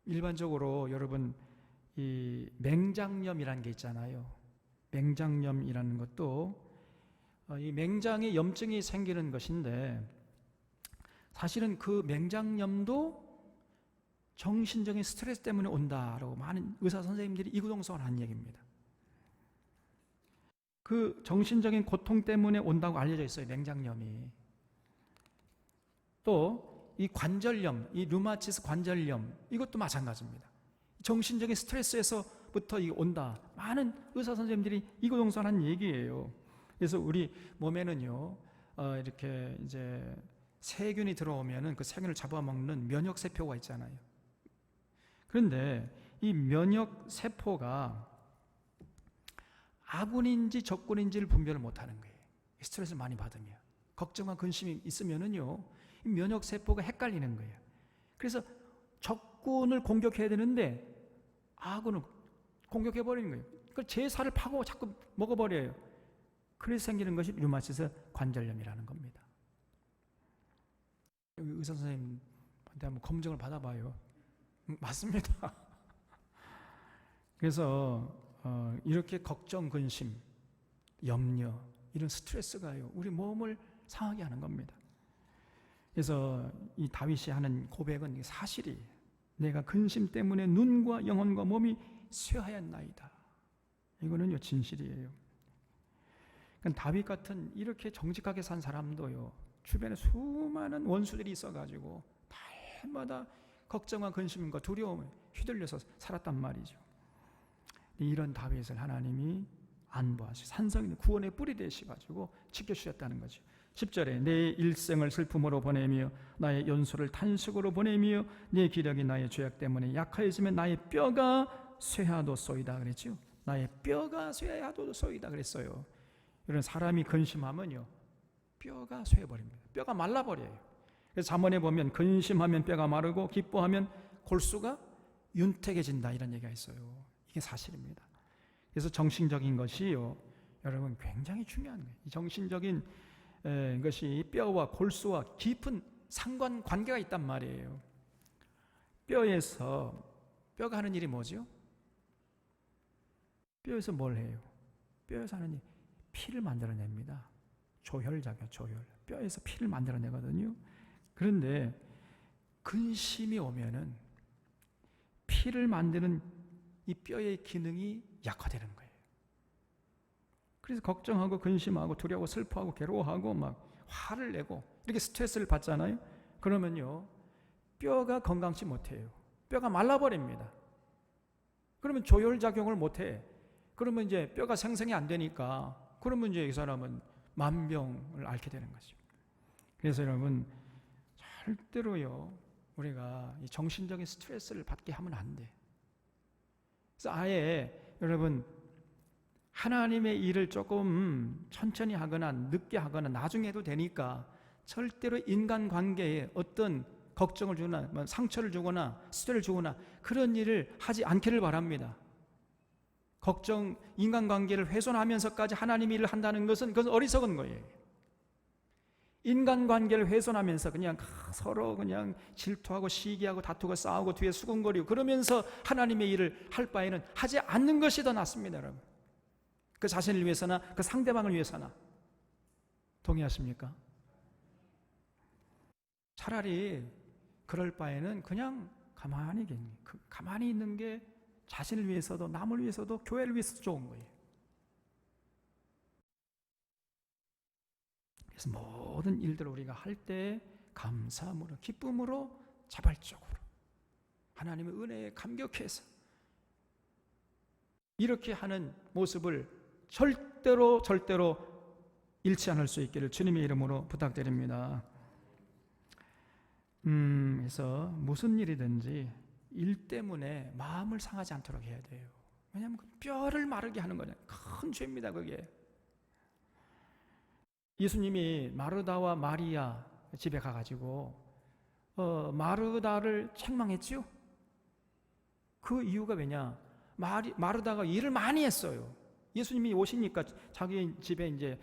일반적으로 여러분 이 맹장염이라는 게 있잖아요. 맹장염이라는 것도 이 맹장에 염증이 생기는 것인데, 사실은 그 맹장염도 정신적인 스트레스 때문에 온다라고 많은 의사 선생님들이 이구동성을 하는 얘기입니다. 그 정신적인 고통 때문에 온다고 알려져 있어요, 맹장염이. 또 이 관절염, 이 류마티스 관절염, 이것도 마찬가지입니다. 정신적인 스트레스에서부터 이게 온다. 많은 의사 선생님들이 이구동성하는 얘기예요. 그래서 우리 몸에는요, 이렇게 이제 세균이 들어오면은 그 세균을 잡아먹는 면역 세포가 있잖아요. 그런데 이 면역 세포가 아군인지 적군인지를 분별을 못하는 거예요. 스트레스를 많이 받으면, 걱정과 근심이 있으면은요, 이 면역 세포가 헷갈리는 거예요. 그래서 적군을 공격해야 되는데 아군을 공격해 버리는 거예요. 그걸 제 살을 파고 자꾸 먹어버려요. 그래서 생기는 것이 류마티스 관절염이라는 겁니다. 의사 선생님한테 한번 검증을 받아봐요. 맞습니다. 그래서 이렇게 걱정, 근심, 염려, 이런 스트레스가요, 우리 몸을 상하게 하는 겁니다. 그래서 이 다윗이 하는 고백은 사실이, 내가 근심 때문에 눈과 영혼과 몸이 쇠하였나이다. 이거는요, 진실이에요. 그러니까 다윗 같은 이렇게 정직하게 산 사람도요, 주변에 수많은 원수들이 있어가지고 날마다 걱정과 근심과 두려움에 휘둘려서 살았단 말이죠. 이런 다윗을 하나님이 안보하시고 산성인 구원의 뿔이 되시가지고 지켜주셨다는 거죠. 10절에 내 일생을 슬픔으로 보내며 나의 연소를 탄식으로 보내며 내 기력이 나의 죄악 때문에 약하여지면 나의 뼈가 쇠하도소이다 그랬죠. 나의 뼈가 쇠하도소이다 그랬어요. 이런 사람이 근심하면요, 뼈가 쇠해버립니다. 뼈가 말라버려요. 그래서 잠언에 보면 근심하면 뼈가 마르고 기뻐하면 골수가 윤택해진다, 이런 얘기가 있어요. 이게 사실입니다. 그래서 정신적인 것이요, 여러분 굉장히 중요한 거예요. 이 정신적인 것이 뼈와 골수와 깊은 상관관계가 있단 말이에요. 뼈가 하는 일이 뭐죠? 뼈에서 뭘 해요? 뼈에서 하는 일이 피를 만들어냅니다. 조혈자죠, 조혈. 뼈에서 피를 만들어내거든요. 그런데 근심이 오면은 피를 만드는 이 뼈의 기능이 약화되는 거예요. 그래서 걱정하고 근심하고 두려워하고 슬퍼하고 괴로워하고 막 화를 내고 이렇게 스트레스를 받잖아요. 그러면요, 뼈가 건강치 못해요. 뼈가 말라버립니다. 그러면 조혈작용을 못해. 그러면 이제 뼈가 생성이 안 되니까, 그러면 이제 이 사람은 만병을 앓게 되는 거죠. 그래서 여러분, 절대로요, 우리가 이 정신적인 스트레스를 받게 하면 안 돼. 그래서 아예 여러분, 하나님의 일을 조금 천천히 하거나 늦게 하거나 나중에 해도 되니까 절대로 인간관계에 어떤 걱정을 주거나 상처를 주거나 스트레스를 주거나 그런 일을 하지 않기를 바랍니다. 걱정, 인간관계를 훼손하면서까지 하나님의 일을 한다는 것은 그것은 어리석은 거예요. 인간관계를 훼손하면서 그냥 서로 그냥 질투하고 시기하고 다투고 싸우고 뒤에 수군거리고 그러면서 하나님의 일을 할 바에는 하지 않는 것이 더 낫습니다, 여러분. 그 자신을 위해서나 그 상대방을 위해서나. 동의하십니까? 차라리 그럴 바에는 그냥 가만히 있는 게 자신을 위해서도 남을 위해서도 교회를 위해서도 좋은 거예요. 그래서 모든 일들을 우리가 할 때 감사함으로, 기쁨으로, 자발적으로 하나님의 은혜에 감격해서 이렇게 하는 모습을 절대로 잃지 않을 수 있기를 주님의 이름으로 부탁드립니다. 그래서 무슨 일이든지 일 때문에 마음을 상하지 않도록 해야 돼요. 왜냐하면 뼈를 마르게 하는 거는 큰 죄입니다, 그게. 예수님이 마르다와 마리아 집에 가가지고 마르다를 책망했죠. 그 이유가 왜냐? 마르다가 일을 많이 했어요. 예수님이 오시니까 자기 집에 이제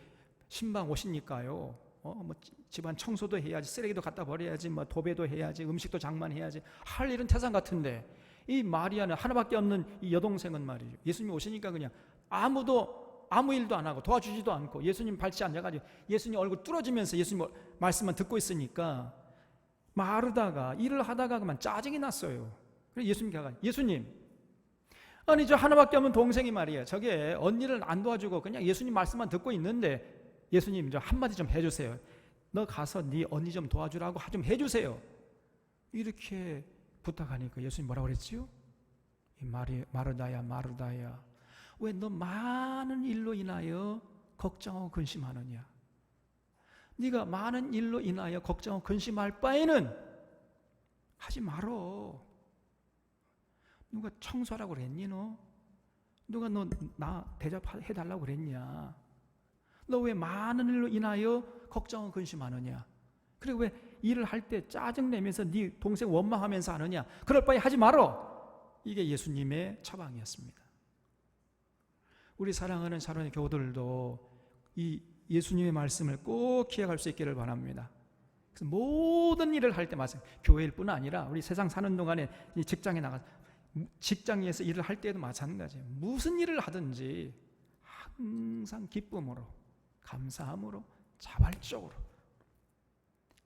신방 오시니까요. 뭐 집안 청소도 해야지, 쓰레기도 갖다 버려야지, 뭐 도배도 해야지, 음식도 장만해야지, 할 일은 태산 같은데 이 마리아는 하나밖에 없는 이 여동생은 말이죠. 예수님이 오시니까 그냥 아무 일도 안 하고 도와주지도 않고 예수님 발치 앉아가지고 예수님 얼굴 뚫어지면서 예수님 말씀만 듣고 있으니까 마르다가 일을 하다가 그만 짜증이 났어요. 그래서 예수님, 아니 저 하나밖에 없는 동생이 말이에요. 저게 언니를 안 도와주고 그냥 예수님 말씀만 듣고 있는데 예수님 저 한마디 좀 해주세요. 너 가서 네 언니 좀 도와주라고 좀 해주세요. 이렇게 부탁하니까 예수님 뭐라고 그랬지요? 마르다야 왜 너 많은 일로 인하여 걱정하고 근심하느냐? 네가 많은 일로 인하여 걱정하고 근심할 바에는 하지 말어. 누가 청소하라고 그랬니 너? 누가 너 나 대접해달라고 그랬냐? 너 왜 많은 일로 인하여 걱정하고 근심하느냐? 그리고 왜 일을 할 때 짜증내면서 네 동생 원망하면서 하느냐? 그럴 바에 하지 말어. 이게 예수님의 처방이었습니다. 우리 사랑하는 사랑의 교우들도 이 예수님의 말씀을 꼭 기억할 수 있기를 바랍니다. 그래서 모든 일을 할 때 마찬가지, 교회일 뿐 아니라 우리 세상 사는 동안에 이 직장에 나가 직장에서 일을 할 때도 마찬가지예요. 무슨 일을 하든지 항상 기쁨으로, 감사함으로, 자발적으로,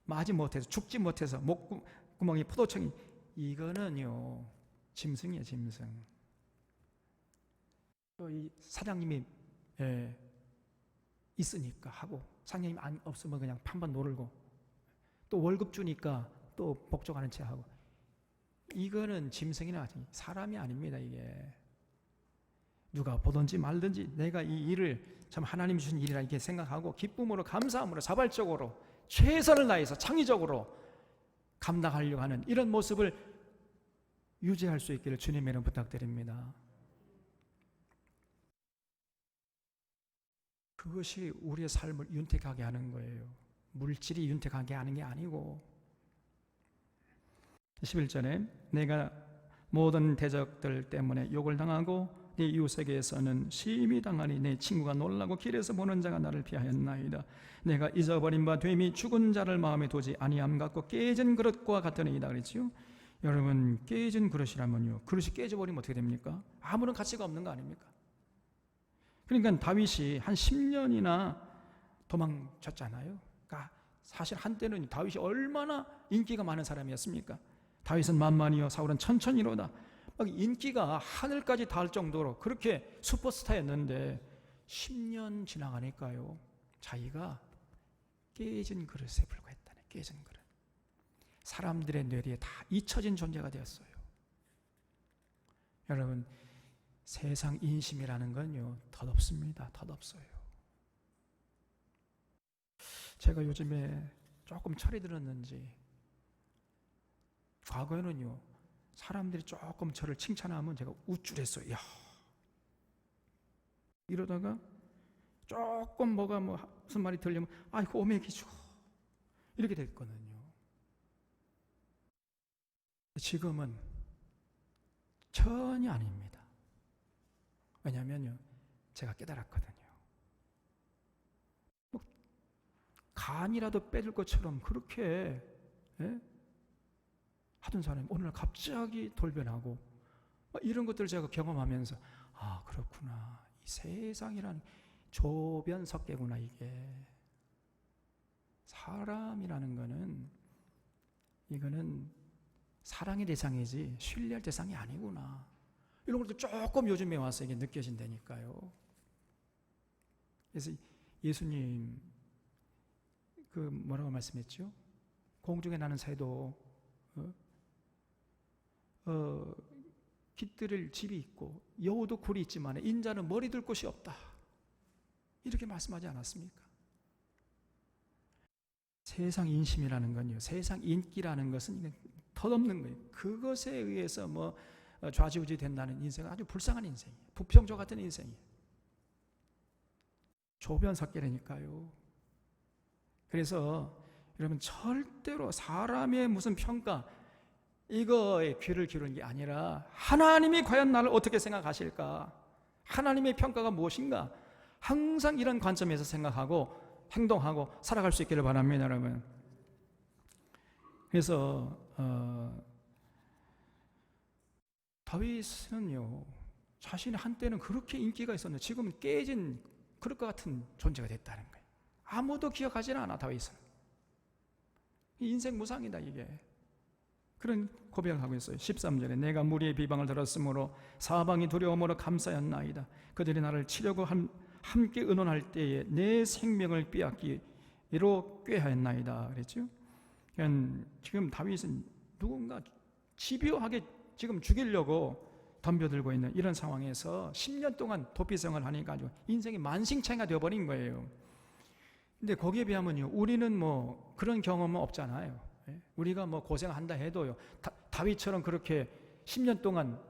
마지 못해서, 죽지 못해서, 목구멍이 포도청이, 이거는요 짐승이에요, 짐승. 또 이 사장님이 있으니까 하고, 사장님이 없으면 그냥 판판 놀고, 또 월급 주니까 또 복종하는 채 하고, 이거는 짐승이나 사람이 아닙니다. 이게 누가 보든지 말든지 내가 이 일을 참 하나님 주신 일이라 이렇게 생각하고 기쁨으로, 감사함으로, 자발적으로, 최선을 다해서 창의적으로 감당하려고 하는 이런 모습을 유지할 수 있기를 주님의 이름 부탁드립니다. 그것이 우리의 삶을 윤택하게 하는 거예요. 물질이 윤택하게 하는 게 아니고. 11절에 내가 모든 대적들 때문에 욕을 당하고 네 이웃에게서는 심히 당하니 내 친구가 놀라고 길에서 보는 자가 나를 피하였나이다. 내가 잊어버린 바 됨이 죽은 자를 마음에 두지 아니함 같고 깨진 그릇과 같으니이다 그랬지요. 여러분, 깨진 그릇이라면요, 그릇이 깨져버리면 어떻게 됩니까? 아무런 가치가 없는 거 아닙니까? 그러니까 다윗이 한 10년이나 도망쳤잖아요. 그러니까 사실 한때는 다윗이 얼마나 인기가 많은 사람이었습니까? 다윗은 만만이요 사울은 천천히로다. 막 인기가 하늘까지 닿을 정도로 그렇게 슈퍼스타였는데 10년 지나가니까요, 자기가 깨진 그릇에 불과했다네. 깨진 그릇. 사람들의 뇌리에 다 잊혀진 존재가 되었어요. 여러분, 세상 인심이라는 건요 덧없습니다. 덧없어요. 제가 요즘에 조금 철이 들었는지, 과거에는요 사람들이 조금 저를 칭찬하면 제가 우쭐했어요. 야, 이러다가 조금 뭐가 무슨 말이 들리면 아이고 오메기죠, 이렇게 됐거든요. 지금은 전혀 아닙니다. 왜냐하면요 제가 깨달았거든요. 간이라도 빼줄 것처럼 그렇게 하던 사람이 오늘 갑자기 돌변하고 이런 것들을 제가 경험하면서 아 그렇구나, 이 세상이란 조변석계구나. 이게 사람이라는 거는 이거는 사랑의 대상이지 신뢰할 대상이 아니구나. 이런 것도 조금 요즘에 와서 이게 느껴진다니까요. 그래서 예수님 그 뭐라고 말씀했죠? 공중에 나는 새도 깃들을 집이 있고 여우도 굴이 있지만 인자는 머리 둘 곳이 없다, 이렇게 말씀하지 않았습니까? 세상 인심이라는 건요, 세상 인기라는 것은 덧없는 거예요. 그것에 의해서 좌지우지 된다는 인생은 아주 불쌍한 인생이에요. 부평조 같은 인생이에요. 조변석계라니까요. 그래서 여러분, 절대로 사람의 무슨 평가 이거에 귀를 기울이는 게 아니라 하나님이 과연 나를 어떻게 생각하실까, 하나님의 평가가 무엇인가, 항상 이런 관점에서 생각하고 행동하고 살아갈 수 있기를 바랍니다, 여러분. 그래서 다윗은요 자신이 한때는 그렇게 인기가 있었는데 지금은 깨진 그릇과 같은 존재가 됐다는 거예요. 아무도 기억하지는 않아. 다윗은 인생 무상이다, 이게. 그런 고백을 하고 있어요. 13절에 내가 무리의 비방을 들었으므로 사방이 두려움으로 감싸였나이다. 그들이 나를 치려고 함께 의논할 때에 내 생명을 빼앗기로 꾀하였나이다 그랬죠. 지금 다윗은 누군가 집요하게 지금 죽이려고 덤벼들고 있는 이런 상황에서 10년 동안 도피 생활을 하니까 아주 인생이 만신창이가 되어버린 거예요. 근데 거기에 비하면요, 우리는 뭐 그런 경험은 없잖아요. 우리가 뭐 고생한다 해도요, 다윗처럼 그렇게 10년 동안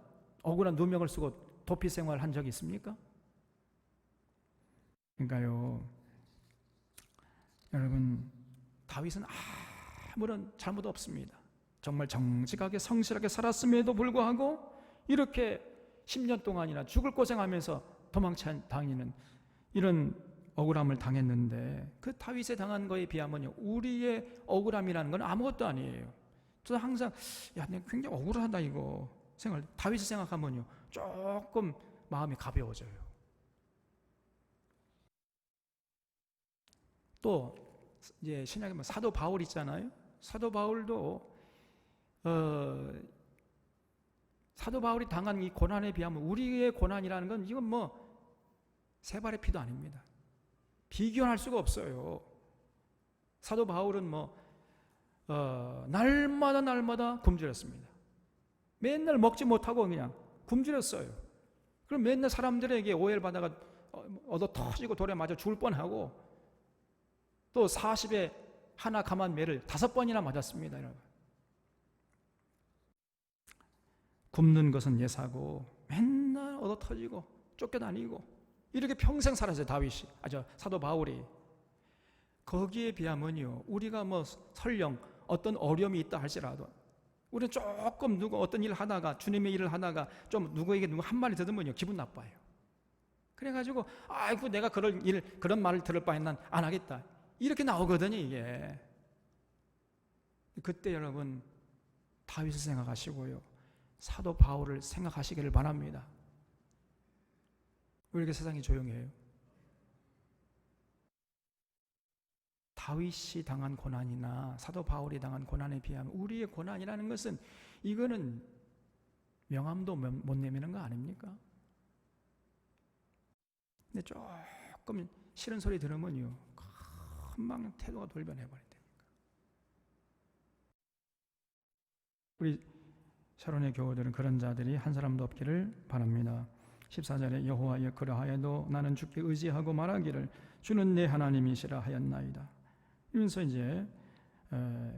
억울한 누명을 쓰고 도피 생활을 한 적이 있습니까? 그러니까요, 여러분, 다윗은 아무런 잘못 없습니다. 정말 정직하게 성실하게 살았음에도 불구하고 이렇게 10년 동안이나 죽을 고생하면서 도망쳐 다니는 이런 억울함을 당했는데, 그 다윗에 당한 거에 비하면요, 우리의 억울함이라는 건 아무것도 아니에요. 저는 항상 내가 굉장히 억울하다 이거 생각, 다윗을 생각하면요 조금 마음이 가벼워져요. 또 이제 신약에 뭐 사도 바울 있잖아요. 사도 바울도 사도 바울이 당한 이 고난에 비하면 우리의 고난이라는 건 이건 뭐 세 발의 피도 아닙니다. 비교할 수가 없어요. 사도 바울은 뭐 날마다 굶주렸습니다. 맨날 먹지 못하고 그냥 굶주렸어요. 그럼 맨날 사람들에게 오해를 받아가 얻어 터지고 돌에 맞아 죽을 뻔하고, 또 40에 하나 감한 매를 5번이나 맞았습니다. 여러분. 굶는 것은 예사고 맨날 얻어 터지고 쫓겨다니고 이렇게 평생 살았어요. 다윗이, 사도 바울이. 거기에 비하면요, 우리가 뭐 설령 어떤 어려움이 있다 할지라도 우리는 조금 어떤 일을 하다가, 주님의 일을 하다가 좀 누구 한 말이 들으면요 기분 나빠요. 그래가지고 아이고 내가 그런 말을 들을 바엔 난 안 하겠다, 이렇게 나오거든요. 이게 그때 여러분 다윗을 생각하시고요, 사도 바울을 생각하시기를 바랍니다. 왜 이렇게 세상이 조용해요? 다윗이 당한 고난이나 사도 바울이 당한 고난에 비하면 우리의 고난이라는 것은 이거는 명함도 못 내미는 거 아닙니까? 근데 조금 싫은 소리 들으면요 금방 태도가 돌변해버린다니까. 우리 샤론의 교우들은 그런 자들이 한 사람도 없기를 바랍니다. 14절에 여호와여 그러하여도 나는 주께 의지하고 말하기를 주는 내 하나님이시라 하였나이다. 이러면서 이제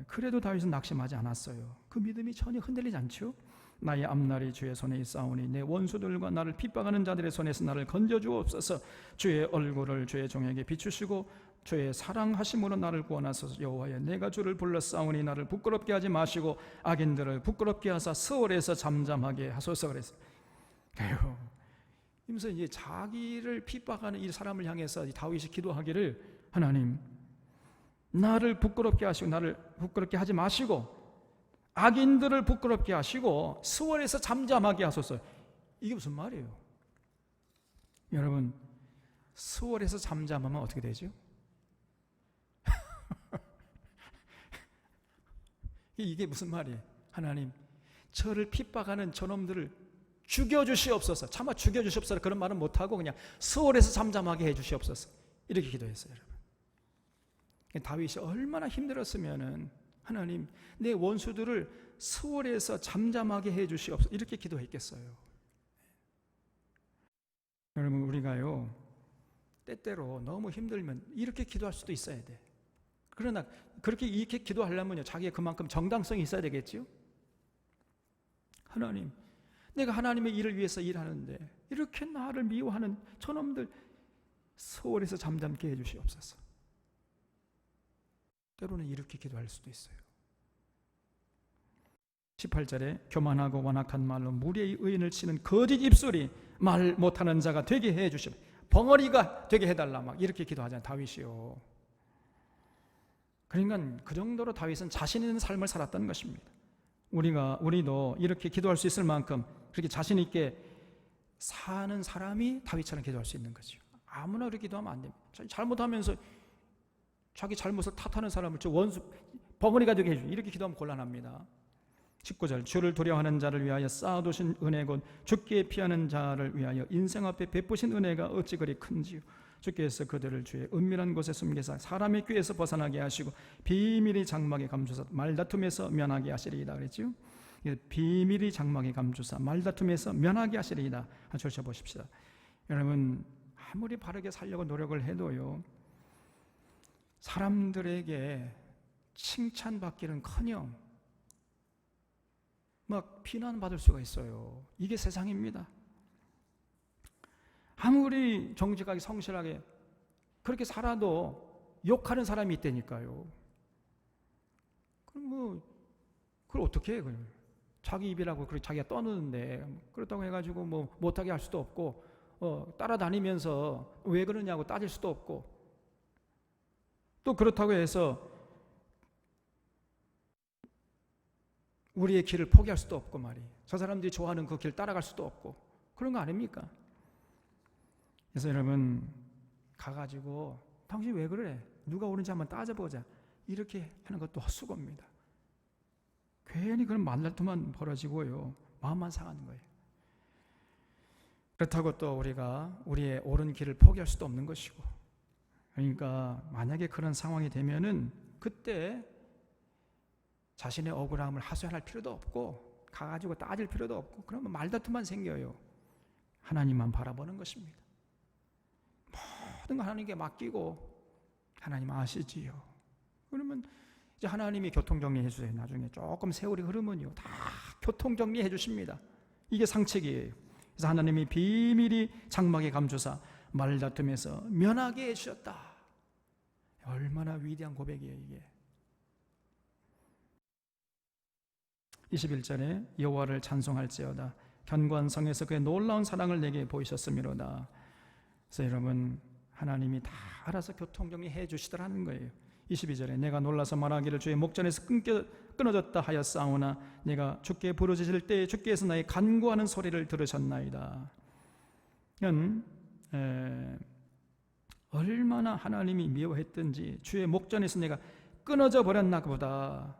그래도 다윗은 낙심하지 않았어요. 그 믿음이 전혀 흔들리지 않죠. 나의 앞날이 주의 손에 있사오니 내 원수들과 나를 핍박하는 자들의 손에서 나를 건져주옵소서. 주의 얼굴을 주의 종에게 비추시고 주의 사랑하심으로 나를 구원하소서. 여호와여 내가 주를 불렀사오니 나를 부끄럽게 하지 마시고 악인들을 부끄럽게 하사 스월에서 잠잠하게 하소서. 그랬어요. 그래서 이제 자기를 핍박하는 이 사람을 향해서 다윗이 기도하기를, 하나님 나를 부끄럽게 하시고 나를 부끄럽게 하지 마시고 악인들을 부끄럽게 하시고 스월에서 잠잠하게 하소서. 이게 무슨 말이에요? 여러분, 스월에서 잠잠하면 어떻게 되죠? 이게 무슨 말이에요? 하나님 저를 핍박하는 저놈들을 죽여주시옵소서. 차마 죽여주시옵소서 그런 말은 못하고 그냥 스월에서 잠잠하게 해주시옵소서, 이렇게 기도했어요. 여러분, 다윗이 얼마나 힘들었으면은 하나님 내 원수들을 스월에서 잠잠하게 해주시옵소서 이렇게 기도했겠어요. 여러분, 우리가요 때때로 너무 힘들면 이렇게 기도할 수도 있어야 돼. 그러나 그렇게 이렇게 기도하려면요 자기의 그만큼 정당성이 있어야 되겠죠. 하나님 내가 하나님의 일을 위해서 일하는데 이렇게 나를 미워하는 저놈들 스월에서 잠잠게 해주시옵소서. 때로는 이렇게 기도할 수도 있어요. 18절에 교만하고 완악한 말로 무리의 의인을 치는 거짓 입술이 말 못하는 자가 되게 해주시오. 벙어리가 되게 해달라, 막 이렇게 기도하잖아요 다윗이요. 그러니까 그 정도로 다윗은 자신 있는 삶을 살았다는 것입니다. 우리도 이렇게 기도할 수 있을 만큼 그렇게 자신 있게 사는 사람이 다윗처럼 기도할 수 있는 거죠. 아무나 그렇게 기도하면 안 됩니다. 잘못하면서 자기 잘못을 탓하는 사람을 저 원수 벙어리가 되게 해주고 이렇게 기도하면 곤란합니다. 19절 주를 두려워하는 자를 위하여 쌓아두신 은혜 곧 죽게 피하는 자를 위하여 인생 앞에 베푸신 은혜가 어찌 그리 큰지요. 주께서 그들을 주의 은밀한 곳에 숨기사 사람의 꾀에서 벗어나게 하시고 비밀의 장막에 감추사 말다툼에서 면하게 하시리이다 그랬죠. 비밀이 장막에 감추사 말다툼에서 면하게 하시리이다. 절쳐보십시다. 여러분, 아무리 바르게 살려고 노력을 해도요, 사람들에게 칭찬받기는커녕 막 비난받을 수가 있어요. 이게 세상입니다. 아무리 정직하게 성실하게 그렇게 살아도 욕하는 사람이 있다니까요. 그럼 그걸 어떻게 해? 자기 입이라고 그렇게 자기가 떠드는데 그렇다고 해가지고 못하게 할 수도 없고, 따라다니면서 왜 그러냐고 따질 수도 없고, 또 그렇다고 해서 우리의 길을 포기할 수도 없고 말이에요. 저 사람들이 좋아하는 그 길 따라갈 수도 없고, 그런 거 아닙니까? 그래서 여러분, 가가지고 당신 왜 그래? 누가 옳은지 한번 따져보자, 이렇게 하는 것도 헛수고입니다. 괜히 그런 말다툼만 벌어지고요, 마음만 상하는 거예요. 그렇다고 또 우리가 우리의 옳은 길을 포기할 수도 없는 것이고, 그러니까 만약에 그런 상황이 되면은 그때 자신의 억울함을 하소연할 필요도 없고 가가지고 따질 필요도 없고, 그러면 말다툼만 생겨요. 하나님만 바라보는 것입니다. 모든 거 하나님께 맡기고 하나님 아시지요. 그러면 이제 하나님이 교통정리해 주세요. 나중에 조금 세월이 흐르면요, 다 교통정리해 주십니다. 이게 상책이에요. 그래서 하나님이 비밀이 장막에 감추사 말다툼에서 면하게 해주셨다. 얼마나 위대한 고백이에요 이게. 21절에 여호와를 찬송할지어다. 견고한 성에서 그의 놀라운 사랑을 내게 보이셨음이로다. 그래서 여러분, 하나님이 다 알아서 교통정리해 주시더라는 거예요. 22절에 내가 놀라서 말하기를 주의 목전에서 끊어졌다 하였사오나 내가 주께 부르짖을 때에 주께서 나의 간구하는 소리를 들으셨나이다. 이건 얼마나 하나님이 미워했든지 주의 목전에서 내가 끊어져 버렸나 보다,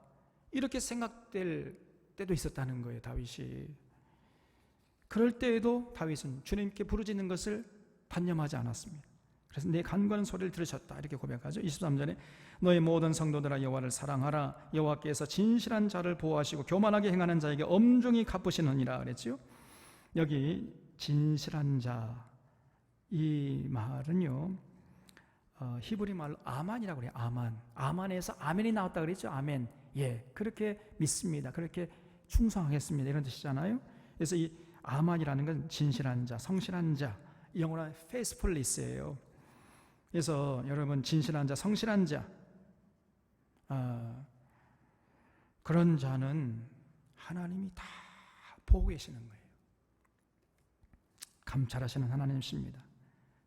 이렇게 생각될 때도 있었다는 거예요, 다윗이. 그럴 때에도 다윗은 주님께 부르짖는 것을 단념하지 않았습니다. 그래서 내 간구하는 소리를 들으셨다, 이렇게 고백하죠. 23절에 너의 모든 성도들아 여호와를 사랑하라. 여호와께서 진실한 자를 보호하시고 교만하게 행하는 자에게 엄중히 갚으시느니라 그랬죠. 여기 진실한 자, 이 말은요, 히브리 말로 아만이라고 그래요. 아만에서 아멘이 나왔다 그랬죠. 아멘. 예, 그렇게 믿습니다. 그렇게 충성하겠습니다, 이런 뜻이잖아요. 그래서 이 아만이라는 건 진실한 자, 성실한 자, 영어로 faithfulness예요. 그래서 여러분, 진실한 자, 성실한 자, 그런 자는 하나님이 다 보고 계시는 거예요. 감찰하시는 하나님이십니다.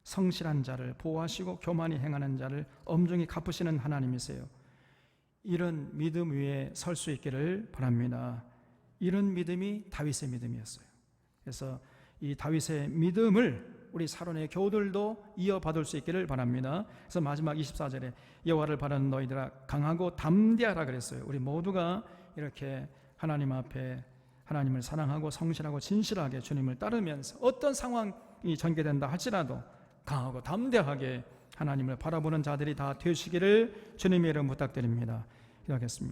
성실한 자를 보호하시고 교만히 행하는 자를 엄중히 갚으시는 하나님이세요. 이런 믿음 위에 설 수 있기를 바랍니다. 이런 믿음이 다윗의 믿음이었어요. 그래서 이 다윗의 믿음을 우리 사론의 교우들도 이어받을 수 있기를 바랍니다. 그래서 마지막 24절에 여호와를 바라는 너희들아 강하고 담대하라 그랬어요. 우리 모두가 이렇게 하나님 앞에 하나님을 사랑하고 성실하고 진실하게 주님을 따르면서 어떤 상황이 전개된다 할지라도 강하고 담대하게 하나님을 바라보는 자들이 다 되시기를 주님의 이름 부탁드립니다. 기도하겠습니다.